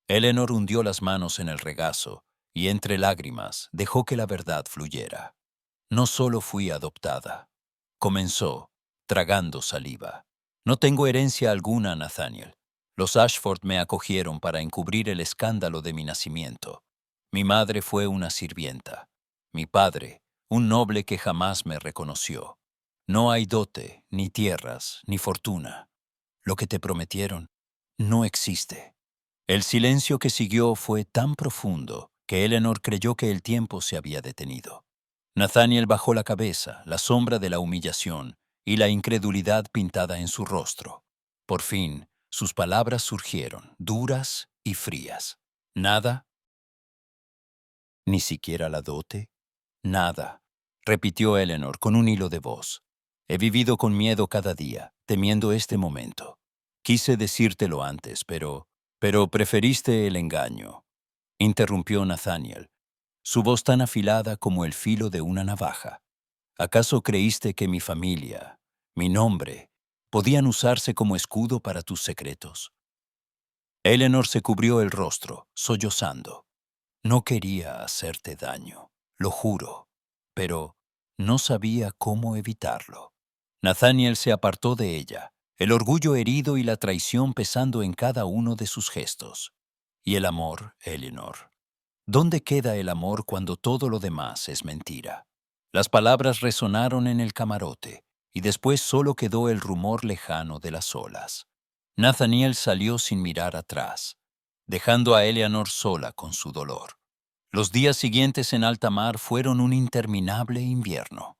Eleanor hundió las manos en el regazo y entre lágrimas dejó que la verdad fluyera. «No solo fui adoptada», comenzó, tragando saliva. «No tengo herencia alguna, Nathaniel. Los Ashford me acogieron para encubrir el escándalo de mi nacimiento. Mi madre fue una sirvienta. Mi padre, un noble que jamás me reconoció. No hay dote, ni tierras, ni fortuna. Lo que te prometieron no existe». El silencio que siguió fue tan profundo que Eleanor creyó que el tiempo se había detenido. Nathaniel bajó la cabeza, la sombra de la humillación y la incredulidad pintada en su rostro. Por fin, sus palabras surgieron, duras y frías. «¿Nada? ¿Ni siquiera la dote?» «Nada», repitió Eleanor con un hilo de voz. «He vivido con miedo cada día, temiendo este momento. Quise decírtelo antes, pero preferiste el engaño», interrumpió Nathaniel, su voz tan afilada como el filo de una navaja. «¿Acaso creíste que mi familia, mi nombre, podían usarse como escudo para tus secretos?» Eleanor se cubrió el rostro, sollozando. «No quería hacerte daño, lo juro, pero no sabía cómo evitarlo». Nathaniel se apartó de ella, el orgullo herido y la traición pesando en cada uno de sus gestos. «¿Y el amor, Eleanor? ¿Dónde queda el amor cuando todo lo demás es mentira?» Las palabras resonaron en el camarote, y después solo quedó el rumor lejano de las olas. Nathaniel salió sin mirar atrás, dejando a Eleanor sola con su dolor. Los días siguientes en alta mar fueron un interminable invierno.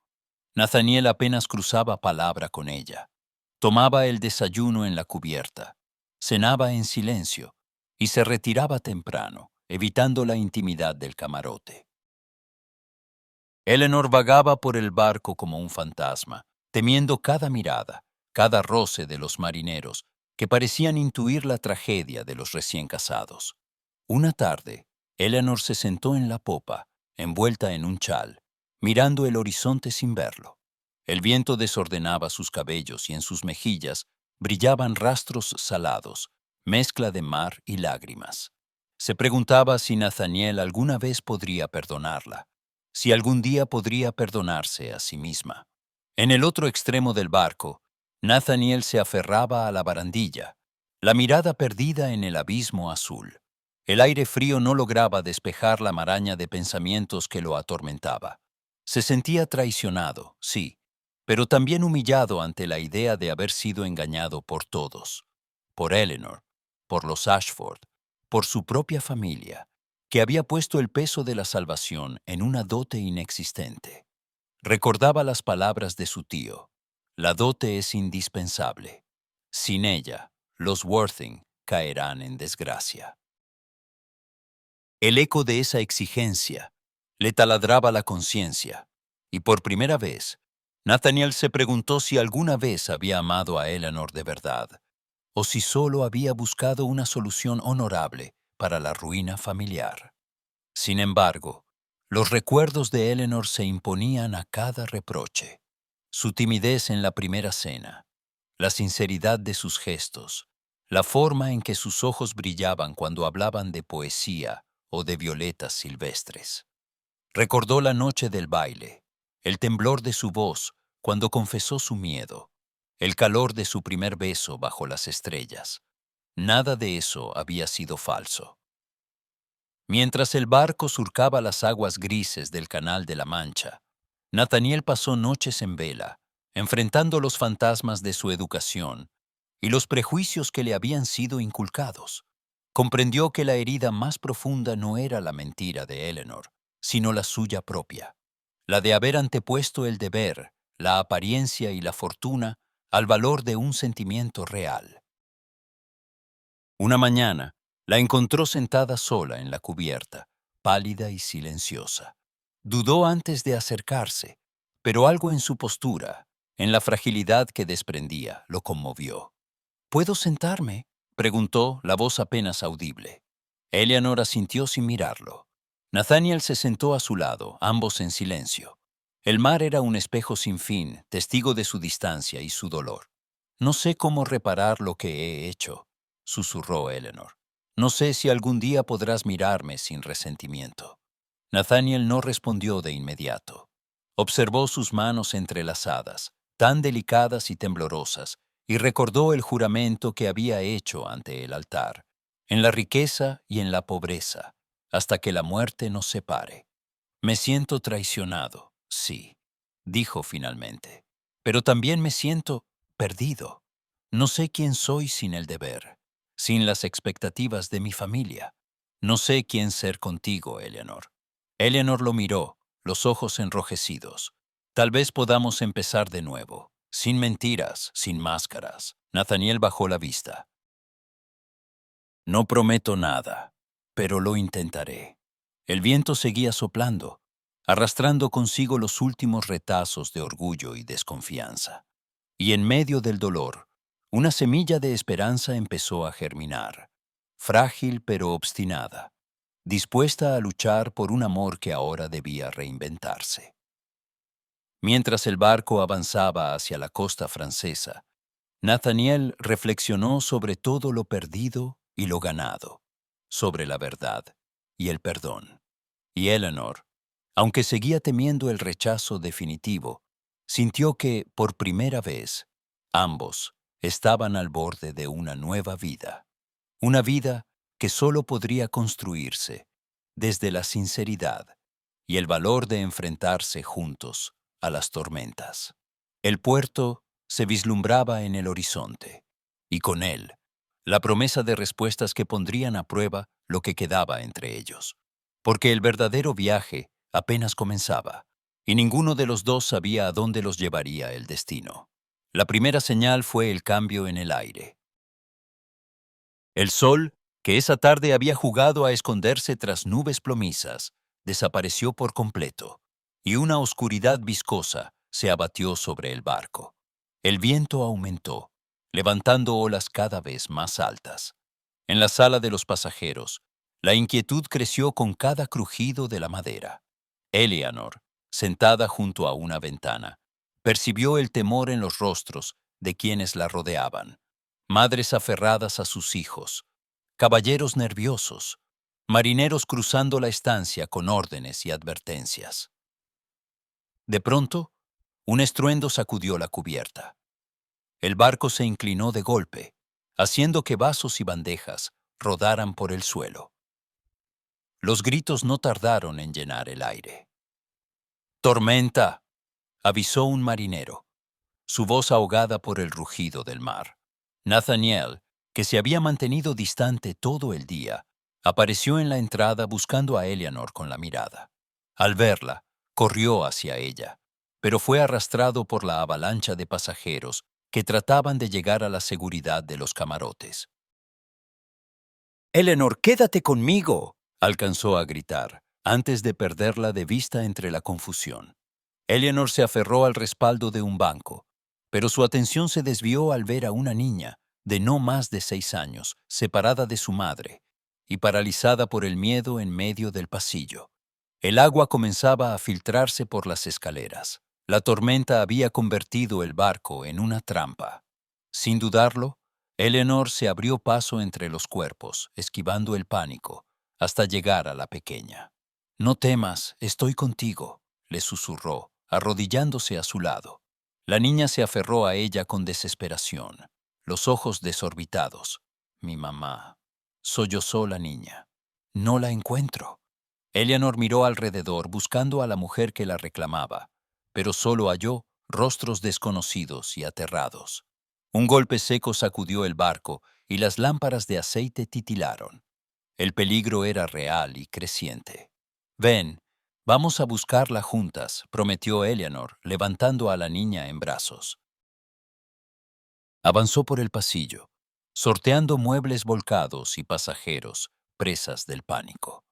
Nathaniel apenas cruzaba palabra con ella. Tomaba el desayuno en la cubierta, cenaba en silencio y se retiraba temprano, evitando la intimidad del camarote. Eleanor vagaba por el barco como un fantasma, temiendo cada mirada, cada roce de los marineros, que parecían intuir la tragedia de los recién casados. Una tarde, Eleanor se sentó en la popa, envuelta en un chal, mirando el horizonte sin verlo. El viento desordenaba sus cabellos y en sus mejillas brillaban rastros salados, mezcla de mar y lágrimas. Se preguntaba si Nathaniel alguna vez podría perdonarla, si algún día podría perdonarse a sí misma. En el otro extremo del barco, Nathaniel se aferraba a la barandilla, la mirada perdida en el abismo azul. El aire frío no lograba despejar la maraña de pensamientos que lo atormentaba. Se sentía traicionado, sí, pero también humillado ante la idea de haber sido engañado por todos, por Eleanor, por los Ashford, por su propia familia, que había puesto el peso de la salvación en una dote inexistente. Recordaba las palabras de su tío: «La dote es indispensable. Sin ella, los Worthing caerán en desgracia». El eco de esa exigencia le taladraba la conciencia, y por primera vez, Nathaniel se preguntó si alguna vez había amado a Eleanor de verdad, o si solo había buscado una solución honorable para la ruina familiar. Sin embargo, los recuerdos de Eleanor se imponían a cada reproche. Su timidez en la primera cena, la sinceridad de sus gestos, la forma en que sus ojos brillaban cuando hablaban de poesía o de violetas silvestres. Recordó la noche del baile, el temblor de su voz cuando confesó su miedo, el calor de su primer beso bajo las estrellas. Nada de eso había sido falso. Mientras el barco surcaba las aguas grises del Canal de la Mancha, Nathaniel pasó noches en vela, enfrentando los fantasmas de su educación y los prejuicios que le habían sido inculcados. Comprendió que la herida más profunda no era la mentira de Eleanor, sino la suya propia, la de haber antepuesto el deber, la apariencia y la fortuna al valor de un sentimiento real. Una mañana, la encontró sentada sola en la cubierta, pálida y silenciosa. Dudó antes de acercarse, pero algo en su postura, en la fragilidad que desprendía, lo conmovió. ¿Puedo sentarme?, preguntó, la voz apenas audible. Eleanor asintió sin mirarlo. Nathaniel se sentó a su lado, ambos en silencio. El mar era un espejo sin fin, testigo de su distancia y su dolor. «No sé cómo reparar lo que he hecho», susurró Eleanor. «No sé si algún día podrás mirarme sin resentimiento». Nathaniel no respondió de inmediato. Observó sus manos entrelazadas, tan delicadas y temblorosas, y recordó el juramento que había hecho ante el altar, en la riqueza y en la pobreza, hasta que la muerte nos separe. «Me siento traicionado, sí», dijo finalmente, «pero también me siento perdido. No sé quién soy sin el deber, sin las expectativas de mi familia. No sé quién ser contigo, Eleanor». Eleanor lo miró, los ojos enrojecidos. «Tal vez podamos empezar de nuevo, sin mentiras, sin máscaras». Nathaniel bajó la vista. «No prometo nada, pero lo intentaré». El viento seguía soplando, arrastrando consigo los últimos retazos de orgullo y desconfianza. Y en medio del dolor, una semilla de esperanza empezó a germinar, frágil pero obstinada, dispuesta a luchar por un amor que ahora debía reinventarse. Mientras el barco avanzaba hacia la costa francesa, Nathaniel reflexionó sobre todo lo perdido y lo ganado, sobre la verdad y el perdón. Y Eleanor, aunque seguía temiendo el rechazo definitivo, sintió que, por primera vez, ambos estaban al borde de una vida que solo podría construirse desde la sinceridad y el valor de enfrentarse juntos a las tormentas. El puerto se vislumbraba en el horizonte, y con él, la promesa de respuestas que pondrían a prueba lo que quedaba entre ellos. Porque el verdadero viaje apenas comenzaba, y ninguno de los dos sabía a dónde los llevaría el destino. La primera señal fue el cambio en el aire. El sol, que esa tarde había jugado a esconderse tras nubes plomizas, desapareció por completo, y una oscuridad viscosa se abatió sobre el barco. El viento aumentó, levantando olas cada vez más altas. En la sala de los pasajeros, la inquietud creció con cada crujido de la madera. Eleanor, sentada junto a una ventana, percibió el temor en los rostros de quienes la rodeaban. Madres aferradas a sus hijos, caballeros nerviosos, marineros cruzando la estancia con órdenes y advertencias. De pronto, un estruendo sacudió la cubierta. El barco se inclinó de golpe, haciendo que vasos y bandejas rodaran por el suelo. Los gritos no tardaron en llenar el aire. «¡Tormenta!», avisó un marinero, su voz ahogada por el rugido del mar. Nathaniel, que se había mantenido distante todo el día, apareció en la entrada buscando a Eleanor con la mirada. Al verla, corrió hacia ella, pero fue arrastrado por la avalancha de pasajeros que trataban de llegar a la seguridad de los camarotes. «Eleanor, quédate conmigo», alcanzó a gritar, antes de perderla de vista entre la confusión. Eleanor se aferró al respaldo de un banco, pero su atención se desvió al ver a una niña de no más de 6 años, separada de su madre y paralizada por el miedo en medio del pasillo. El agua comenzaba a filtrarse por las escaleras. La tormenta había convertido el barco en una trampa. Sin dudarlo, Eleanor se abrió paso entre los cuerpos, esquivando el pánico, hasta llegar a la pequeña. «No temas, estoy contigo», le susurró, arrodillándose a su lado. La niña se aferró a ella con desesperación, los ojos desorbitados. «Mi mamá», sollozó la niña. «No la encuentro». Eleanor miró alrededor buscando a la mujer que la reclamaba, pero solo halló rostros desconocidos y aterrados. Un golpe seco sacudió el barco y las lámparas de aceite titilaron. El peligro era real y creciente. «Ven, vamos a buscarla juntas», prometió Eleanor, levantando a la niña en brazos. Avanzó por el pasillo, sorteando muebles volcados y pasajeros, presas del pánico.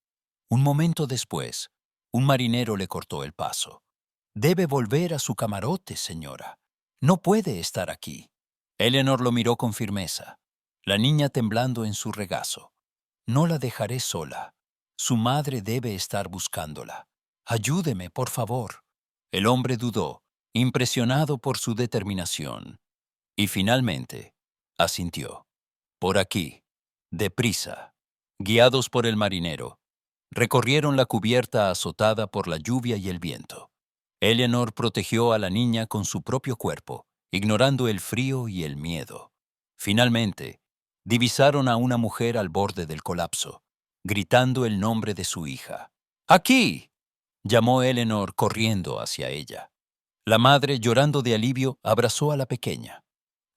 Un momento después, un marinero le cortó el paso. «Debe volver a su camarote, señora. No puede estar aquí». Eleanor lo miró con firmeza, la niña temblando en su regazo. «No la dejaré sola. Su madre debe estar buscándola. Ayúdeme, por favor». El hombre dudó, impresionado por su determinación, y finalmente asintió. «Por aquí, deprisa». Guiados por el marinero, recorrieron la cubierta azotada por la lluvia y el viento. Eleanor protegió a la niña con su propio cuerpo, ignorando el frío y el miedo. Finalmente, divisaron a una mujer al borde del colapso, gritando el nombre de su hija. «¡Aquí!», llamó Eleanor corriendo hacia ella. La madre, llorando de alivio, abrazó a la pequeña.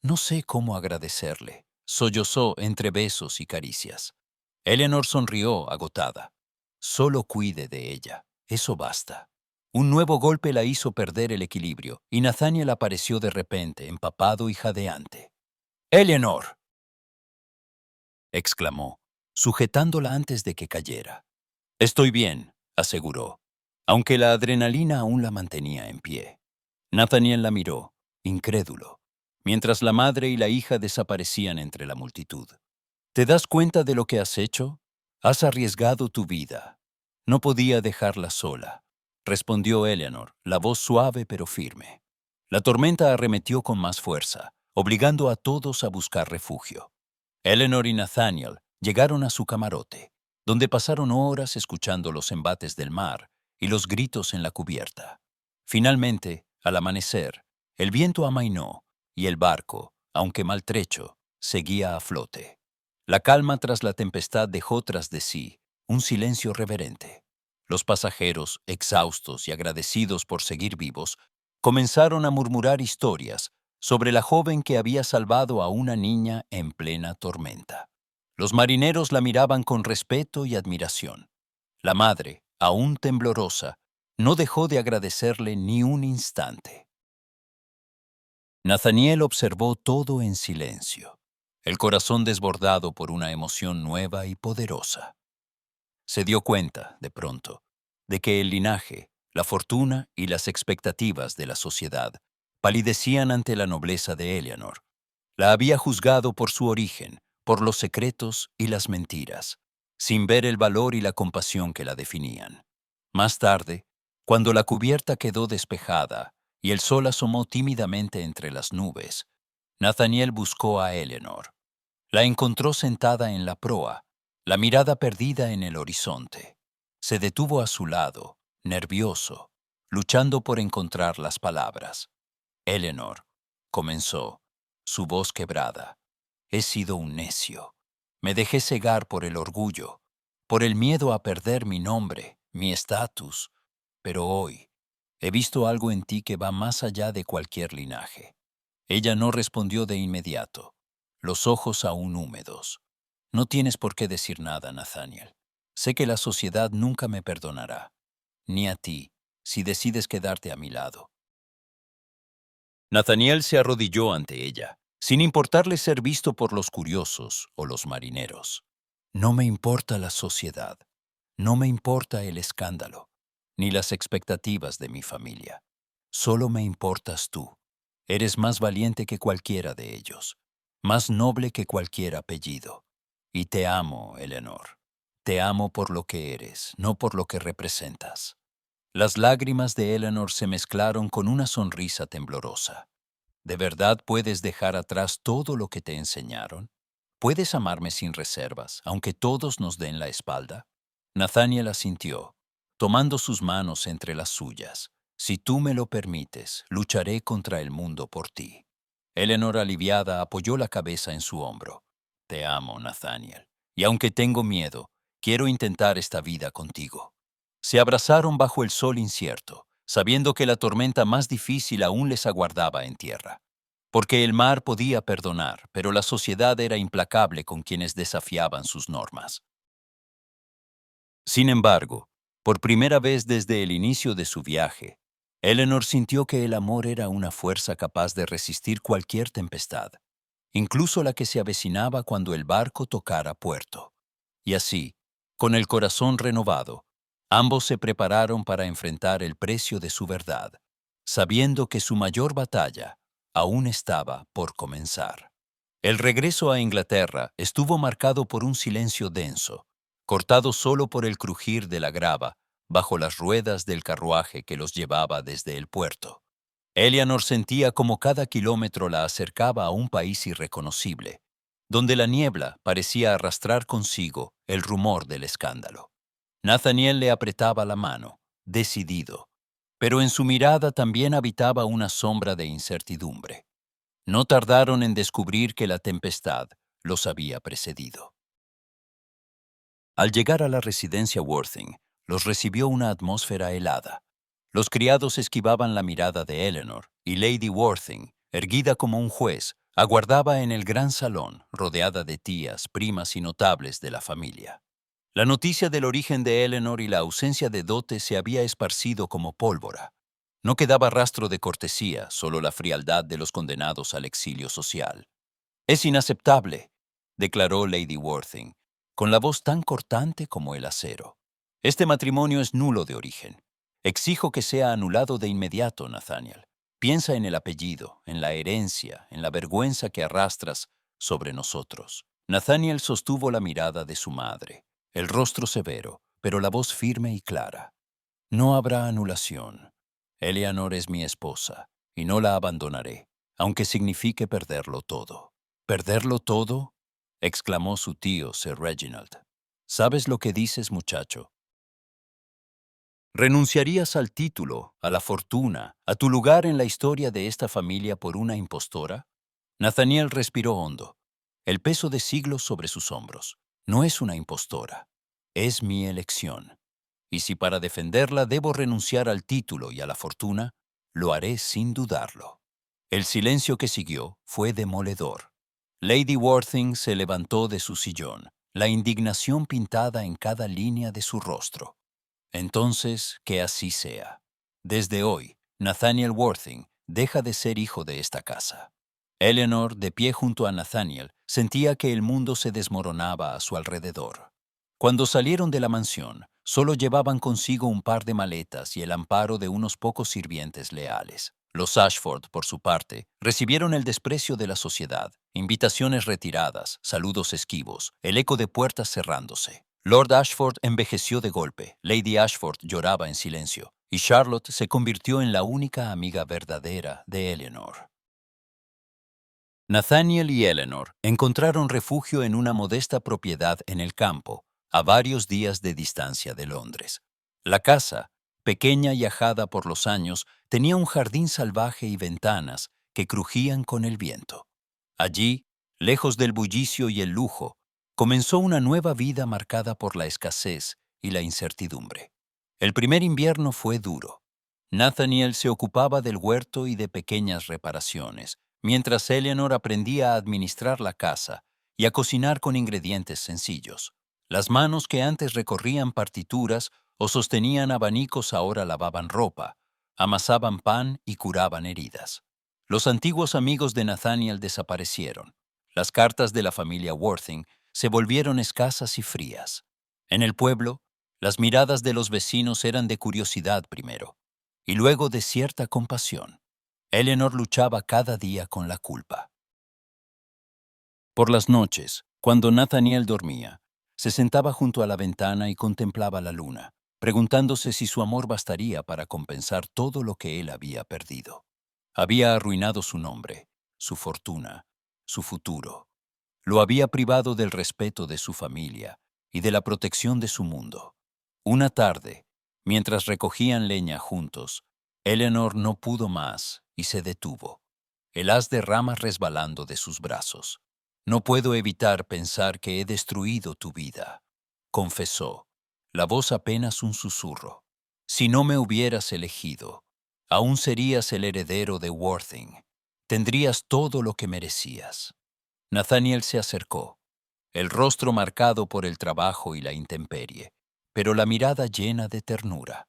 «No sé cómo agradecerle», sollozó entre besos y caricias. Eleanor sonrió, agotada. «Solo cuide de ella, eso basta». Un nuevo golpe la hizo perder el equilibrio, y Nathaniel apareció de repente, empapado y jadeante. «¡Eleanor!», exclamó, sujetándola antes de que cayera. «Estoy bien», aseguró, aunque la adrenalina aún la mantenía en pie. Nathaniel la miró, incrédulo, mientras la madre y la hija desaparecían entre la multitud. «¿Te das cuenta de lo que has hecho? Has arriesgado tu vida». «No podía dejarla sola», respondió Eleanor, la voz suave pero firme. La tormenta arremetió con más fuerza, obligando a todos a buscar refugio. Eleanor y Nathaniel llegaron a su camarote, donde pasaron horas escuchando los embates del mar y los gritos en la cubierta. Finalmente, al amanecer, el viento amainó y el barco, aunque maltrecho, seguía a flote. La calma tras la tempestad dejó tras de sí un silencio reverente. Los pasajeros, exhaustos y agradecidos por seguir vivos, comenzaron a murmurar historias sobre la joven que había salvado a una niña en plena tormenta. Los marineros la miraban con respeto y admiración. La madre, aún temblorosa, no dejó de agradecerle ni un instante. Nathaniel observó todo en silencio, el corazón desbordado por una emoción nueva y poderosa. Se dio cuenta, de pronto, de que el linaje, la fortuna y las expectativas de la sociedad palidecían ante la nobleza de Eleanor. La había juzgado por su origen, por los secretos y las mentiras, sin ver el valor y la compasión que la definían. Más tarde, cuando la cubierta quedó despejada y el sol asomó tímidamente entre las nubes, Nathaniel buscó a Eleanor. La encontró sentada en la proa, la mirada perdida en el horizonte. Se detuvo a su lado, nervioso, luchando por encontrar las palabras. «Eleanor», comenzó, su voz quebrada, «he sido un necio. Me dejé cegar por el orgullo, por el miedo a perder mi nombre, mi estatus. Pero hoy he visto algo en ti que va más allá de cualquier linaje». Ella no respondió de inmediato, los ojos aún húmedos. «No tienes por qué decir nada, Nathaniel. Sé que la sociedad nunca me perdonará, ni a ti, si decides quedarte a mi lado». Nathaniel se arrodilló ante ella, sin importarle ser visto por los curiosos o los marineros. «No me importa la sociedad, no me importa el escándalo, ni las expectativas de mi familia. Solo me importas tú. Eres más valiente que cualquiera de ellos, más noble que cualquier apellido. Y te amo, Eleanor. Te amo por lo que eres, no por lo que representas. Las lágrimas de Eleanor se mezclaron con una sonrisa temblorosa. ¿De verdad puedes dejar atrás todo lo que te enseñaron? ¿Puedes amarme sin reservas, aunque todos nos den la espalda? Nathaniel asintió, tomando sus manos entre las suyas. Si tú me lo permites, lucharé contra el mundo por ti. Eleanor, aliviada, apoyó la cabeza en su hombro. Te amo, Nathaniel, y aunque tengo miedo, quiero intentar esta vida contigo. Se abrazaron bajo el sol incierto, sabiendo que la tormenta más difícil aún les aguardaba en tierra. Porque el mar podía perdonar, pero la sociedad era implacable con quienes desafiaban sus normas. Sin embargo, por primera vez desde el inicio de su viaje, Eleanor sintió que el amor era una fuerza capaz de resistir cualquier tempestad, incluso la que se avecinaba cuando el barco tocara puerto. Y así, con el corazón renovado, ambos se prepararon para enfrentar el precio de su verdad, sabiendo que su mayor batalla aún estaba por comenzar. El regreso a Inglaterra estuvo marcado por un silencio denso, cortado solo por el crujir de la grava bajo las ruedas del carruaje que los llevaba desde el puerto. Eleanor sentía como cada kilómetro la acercaba a un país irreconocible, donde la niebla parecía arrastrar consigo el rumor del escándalo. Nathaniel le apretaba la mano, decidido, pero en su mirada también habitaba una sombra de incertidumbre. No tardaron en descubrir que la tempestad los había precedido. Al llegar a la residencia Worthing, los recibió una atmósfera helada. Los criados esquivaban la mirada de Eleanor y Lady Worthing, erguida como un juez, aguardaba en el gran salón, rodeada de tías, primas y notables de la familia. La noticia del origen de Eleanor y la ausencia de dote se había esparcido como pólvora. No quedaba rastro de cortesía, solo la frialdad de los condenados al exilio social. «Es inaceptable», declaró Lady Worthing, con la voz tan cortante como el acero. «Este matrimonio es nulo de origen. Exijo que sea anulado de inmediato, Nathaniel. Piensa en el apellido, en la herencia, en la vergüenza que arrastras sobre nosotros». Nathaniel sostuvo la mirada de su madre, el rostro severo, pero la voz firme y clara. «No habrá anulación. Eleanor es mi esposa, y no la abandonaré, aunque signifique perderlo todo». «¿Perderlo todo?», exclamó su tío, Sir Reginald. «¿Sabes lo que dices, muchacho? ¿Renunciarías al título, a la fortuna, a tu lugar en la historia de esta familia por una impostora?» Nathaniel respiró hondo, el peso de siglos sobre sus hombros. «No es una impostora, es mi elección. Y si para defenderla debo renunciar al título y a la fortuna, lo haré sin dudarlo». El silencio que siguió fue demoledor. Lady Worthing se levantó de su sillón, la indignación pintada en cada línea de su rostro. «Entonces, que así sea. Desde hoy, Nathaniel Worthing deja de ser hijo de esta casa». Eleanor, de pie junto a Nathaniel, sentía que el mundo se desmoronaba a su alrededor. Cuando salieron de la mansión, solo llevaban consigo un par de maletas y el amparo de unos pocos sirvientes leales. Los Ashford, por su parte, recibieron el desprecio de la sociedad, invitaciones retiradas, saludos esquivos, el eco de puertas cerrándose. Lord Ashford envejeció de golpe, Lady Ashford lloraba en silencio, y Charlotte se convirtió en la única amiga verdadera de Eleanor. Nathaniel y Eleanor encontraron refugio en una modesta propiedad en el campo, a varios días de distancia de Londres. La casa, pequeña y ajada por los años, tenía un jardín salvaje y ventanas que crujían con el viento. Allí, lejos del bullicio y el lujo, comenzó una nueva vida marcada por la escasez y la incertidumbre. El primer invierno fue duro. Nathaniel se ocupaba del huerto y de pequeñas reparaciones, mientras Eleanor aprendía a administrar la casa y a cocinar con ingredientes sencillos. Las manos que antes recorrían partituras o sostenían abanicos ahora lavaban ropa, amasaban pan y curaban heridas. Los antiguos amigos de Nathaniel desaparecieron. Las cartas de la familia Worthing se volvieron escasas y frías. En el pueblo, las miradas de los vecinos eran de curiosidad primero. y luego de cierta compasión. Eleanor luchaba cada día con la culpa. Por las noches, cuando Nathaniel dormía, se sentaba junto a la ventana y contemplaba la luna, preguntándose si su amor bastaría para compensar todo lo que él había perdido. Había arruinado su nombre, su fortuna, su futuro. Lo había privado del respeto de su familia y de la protección de su mundo. Una tarde, mientras recogían leña juntos, Eleanor no pudo más y se detuvo, el haz de ramas resbalando de sus brazos. «No puedo evitar pensar que he destruido tu vida», confesó, la voz apenas un susurro. «Si no me hubieras elegido, aún serías el heredero de Worthing. Tendrías todo lo que merecías». Nathaniel se acercó, el rostro marcado por el trabajo y la intemperie, pero la mirada llena de ternura.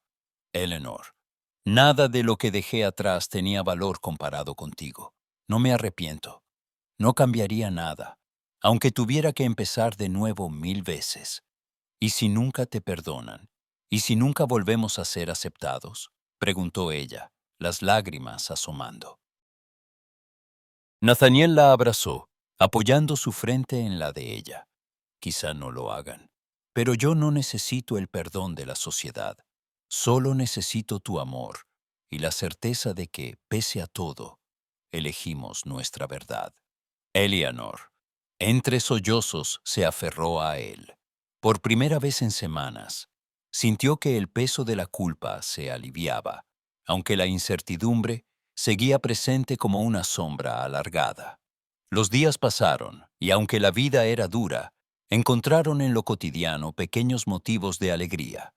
«Eleanor, nada de lo que dejé atrás tenía valor comparado contigo. No me arrepiento. No cambiaría nada, aunque tuviera que empezar de nuevo 1000 veces. ¿Y si nunca te perdonan? ¿Y si nunca volvemos a ser aceptados?», preguntó ella, las lágrimas asomando. Nathaniel la abrazó, apoyando su frente en la de ella. «Quizá no lo hagan, pero yo no necesito el perdón de la sociedad. Solo necesito tu amor y la certeza de que, pese a todo, elegimos nuestra verdad». Eleanor, entre sollozos, se aferró a él. Por primera vez en semanas, sintió que el peso de la culpa se aliviaba, aunque la incertidumbre seguía presente como una sombra alargada. Los días pasaron, y aunque la vida era dura, encontraron en lo cotidiano pequeños motivos de alegría.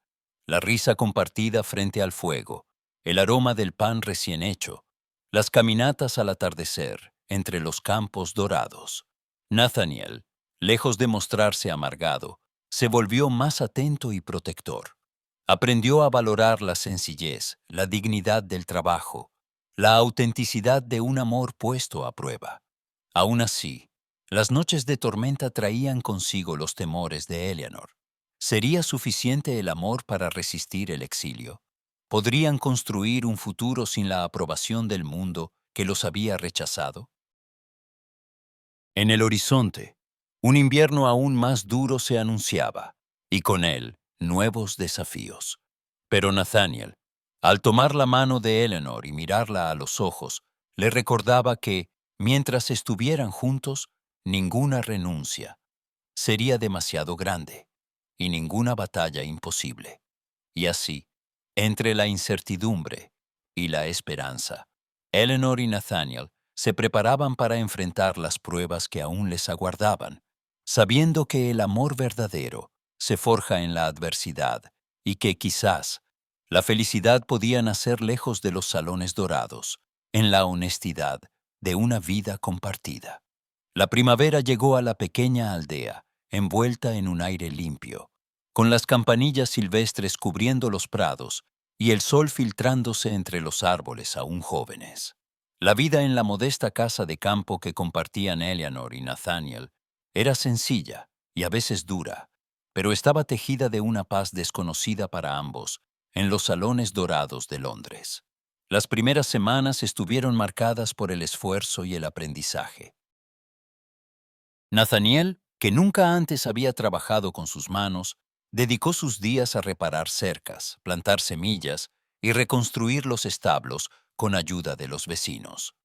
La risa compartida frente al fuego, el aroma del pan recién hecho, las caminatas al atardecer entre los campos dorados. Nathaniel, lejos de mostrarse amargado, se volvió más atento y protector. Aprendió a valorar la sencillez, la dignidad del trabajo, la autenticidad de un amor puesto a prueba. Aún así, las noches de tormenta traían consigo los temores de Eleanor. ¿Sería suficiente el amor para resistir el exilio? ¿Podrían construir un futuro sin la aprobación del mundo que los había rechazado? En el horizonte, un invierno aún más duro se anunciaba, y con él nuevos desafíos. Pero Nathaniel, al tomar la mano de Eleanor y mirarla a los ojos, le recordaba que, mientras estuvieran juntos, ninguna renuncia sería demasiado grande y ninguna batalla imposible. Y así, entre la incertidumbre y la esperanza, Eleanor y Nathaniel se preparaban para enfrentar las pruebas que aún les aguardaban, sabiendo que el amor verdadero se forja en la adversidad y que quizás la felicidad podía nacer lejos de los salones dorados, en la honestidad de una vida compartida. La primavera llegó a la pequeña aldea, envuelta en un aire limpio, con las campanillas silvestres cubriendo los prados y el sol filtrándose entre los árboles aún jóvenes. La vida en la modesta casa de campo que compartían Eleanor y Nathaniel era sencilla y a veces dura, pero estaba tejida de una paz desconocida para ambos en los salones dorados de Londres. Las primeras semanas estuvieron marcadas por el esfuerzo y el aprendizaje. Nathaniel, que nunca antes había trabajado con sus manos, dedicó sus días a reparar cercas, plantar semillas y reconstruir los establos con ayuda de los vecinos.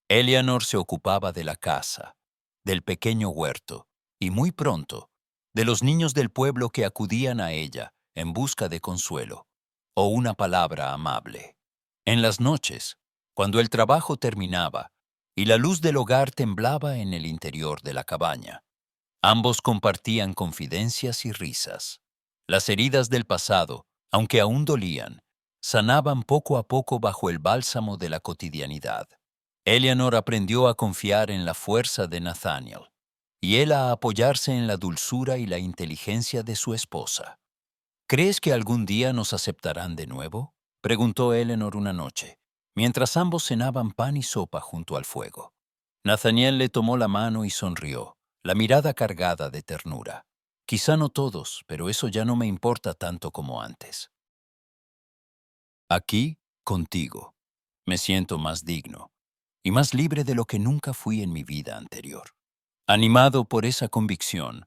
Eleanor se ocupaba de la casa, del pequeño huerto y muy pronto de los niños del pueblo que acudían a ella en busca de consuelo o una palabra amable. En las noches, cuando el trabajo terminaba y la luz del hogar temblaba en el interior de la cabaña, ambos compartían confidencias y risas. Las heridas del pasado, aunque aún dolían, sanaban poco a poco bajo el bálsamo de la cotidianidad. Eleanor aprendió a confiar en la fuerza de Nathaniel y él a apoyarse en la dulzura y la inteligencia de su esposa. «¿Crees que algún día nos aceptarán de nuevo?», preguntó Eleanor una noche, mientras ambos cenaban pan y sopa junto al fuego. Nathaniel le tomó la mano y sonrió, la mirada cargada de ternura. «Quizá no todos, pero eso ya no me importa tanto como antes». Aquí contigo. Me siento más digno y más libre de lo que nunca fui en mi vida anterior. Animado por esa convicción,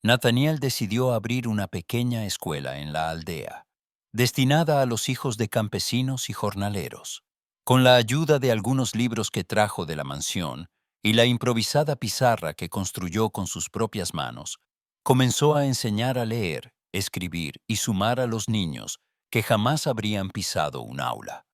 Nathaniel decidió abrir una pequeña escuela en la aldea, destinada a los hijos de campesinos y jornaleros. Con la ayuda de algunos libros que trajo de la mansión y la improvisada pizarra que construyó con sus propias manos, comenzó a enseñar a leer, escribir y sumar a los niños que jamás habrían pisado un aula.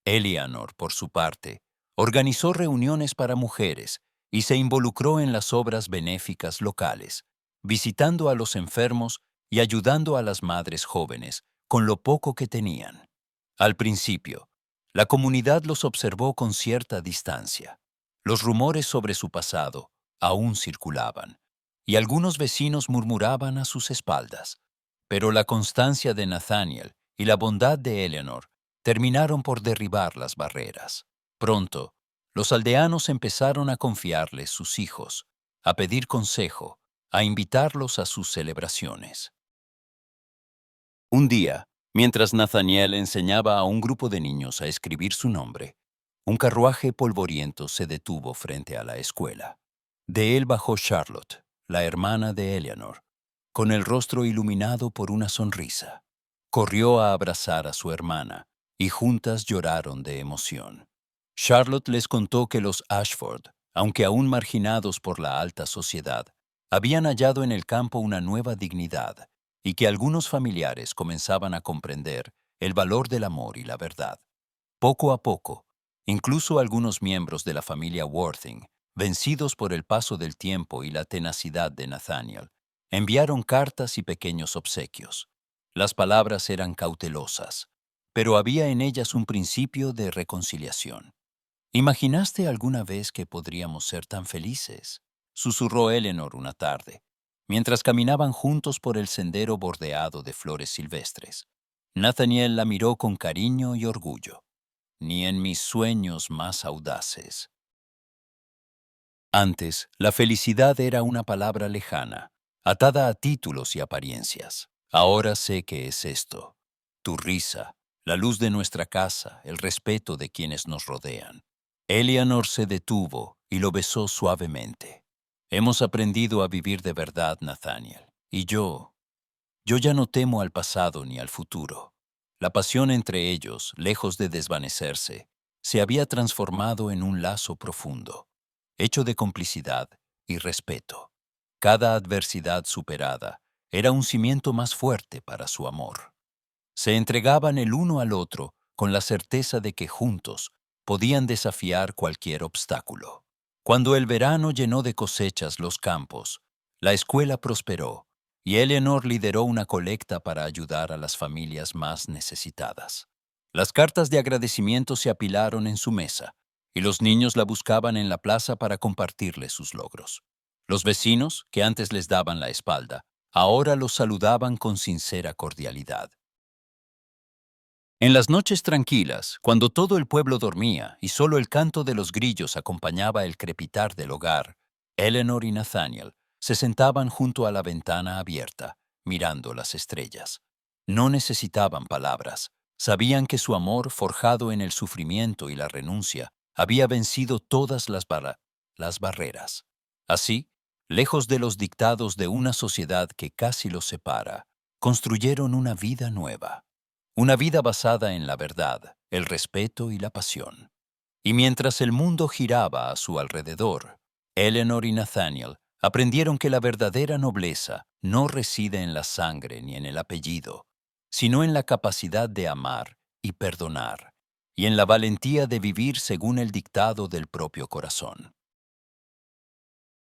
Eleanor, por su parte, organizó reuniones para mujeres y se involucró en las obras benéficas locales, visitando a los enfermos y ayudando a las madres jóvenes con lo poco que tenían. Al principio, la comunidad los observó con cierta distancia. Los rumores sobre su pasado aún circulaban, y algunos vecinos murmuraban a sus espaldas. Pero la constancia de Nathaniel y la bondad de Eleanor terminaron por derribar las barreras. Pronto, los aldeanos empezaron a confiarles sus hijos, a pedir consejo, a invitarlos a sus celebraciones. Un día, mientras Nathaniel enseñaba a un grupo de niños a escribir su nombre, un carruaje polvoriento se detuvo frente a la escuela. De él bajó Charlotte, la hermana de Eleanor, con el rostro iluminado por una sonrisa. Corrió a abrazar a su hermana, y juntas lloraron de emoción. Charlotte les contó que los Ashford, aunque aún marginados por la alta sociedad, habían hallado en el campo una nueva dignidad y que algunos familiares comenzaban a comprender el valor del amor y la verdad. Poco a poco, incluso algunos miembros de la familia Worthing, vencidos por el paso del tiempo y la tenacidad de Nathaniel, enviaron cartas y pequeños obsequios. Las palabras eran cautelosas, pero había en ellas un principio de reconciliación. ¿Imaginaste alguna vez que podríamos ser tan felices?, susurró Eleanor una tarde, mientras caminaban juntos por el sendero bordeado de flores silvestres. Nathaniel la miró con cariño y orgullo. Ni en mis sueños más audaces. Antes, la felicidad era una palabra lejana, atada a títulos y apariencias. Ahora sé que es esto: tu risa, la luz de nuestra casa, el respeto de quienes nos rodean. Eleanor se detuvo y lo besó suavemente. Hemos aprendido a vivir de verdad, Nathaniel. Y yo ya no temo al pasado ni al futuro. La pasión entre ellos, lejos de desvanecerse, se había transformado en un lazo profundo, hecho de complicidad y respeto. Cada adversidad superada era un cimiento más fuerte para su amor. Se entregaban el uno al otro con la certeza de que juntos podían desafiar cualquier obstáculo. Cuando el verano llenó de cosechas los campos, la escuela prosperó y Eleanor lideró una colecta para ayudar a las familias más necesitadas. Las cartas de agradecimiento se apilaron en su mesa y los niños la buscaban en la plaza para compartirle sus logros. Los vecinos, que antes les daban la espalda, ahora los saludaban con sincera cordialidad. En las noches tranquilas, cuando todo el pueblo dormía y solo el canto de los grillos acompañaba el crepitar del hogar, Eleanor y Nathaniel se sentaban junto a la ventana abierta, mirando las estrellas. No necesitaban palabras. Sabían que su amor, forjado en el sufrimiento y la renuncia, había vencido todas las barreras. Así, lejos de los dictados de una sociedad que casi los separa, construyeron una vida nueva. Una vida basada en la verdad, el respeto y la pasión. Y mientras el mundo giraba a su alrededor, Eleanor y Nathaniel aprendieron que la verdadera nobleza no reside en la sangre ni en el apellido, sino en la capacidad de amar y perdonar, y en la valentía de vivir según el dictado del propio corazón.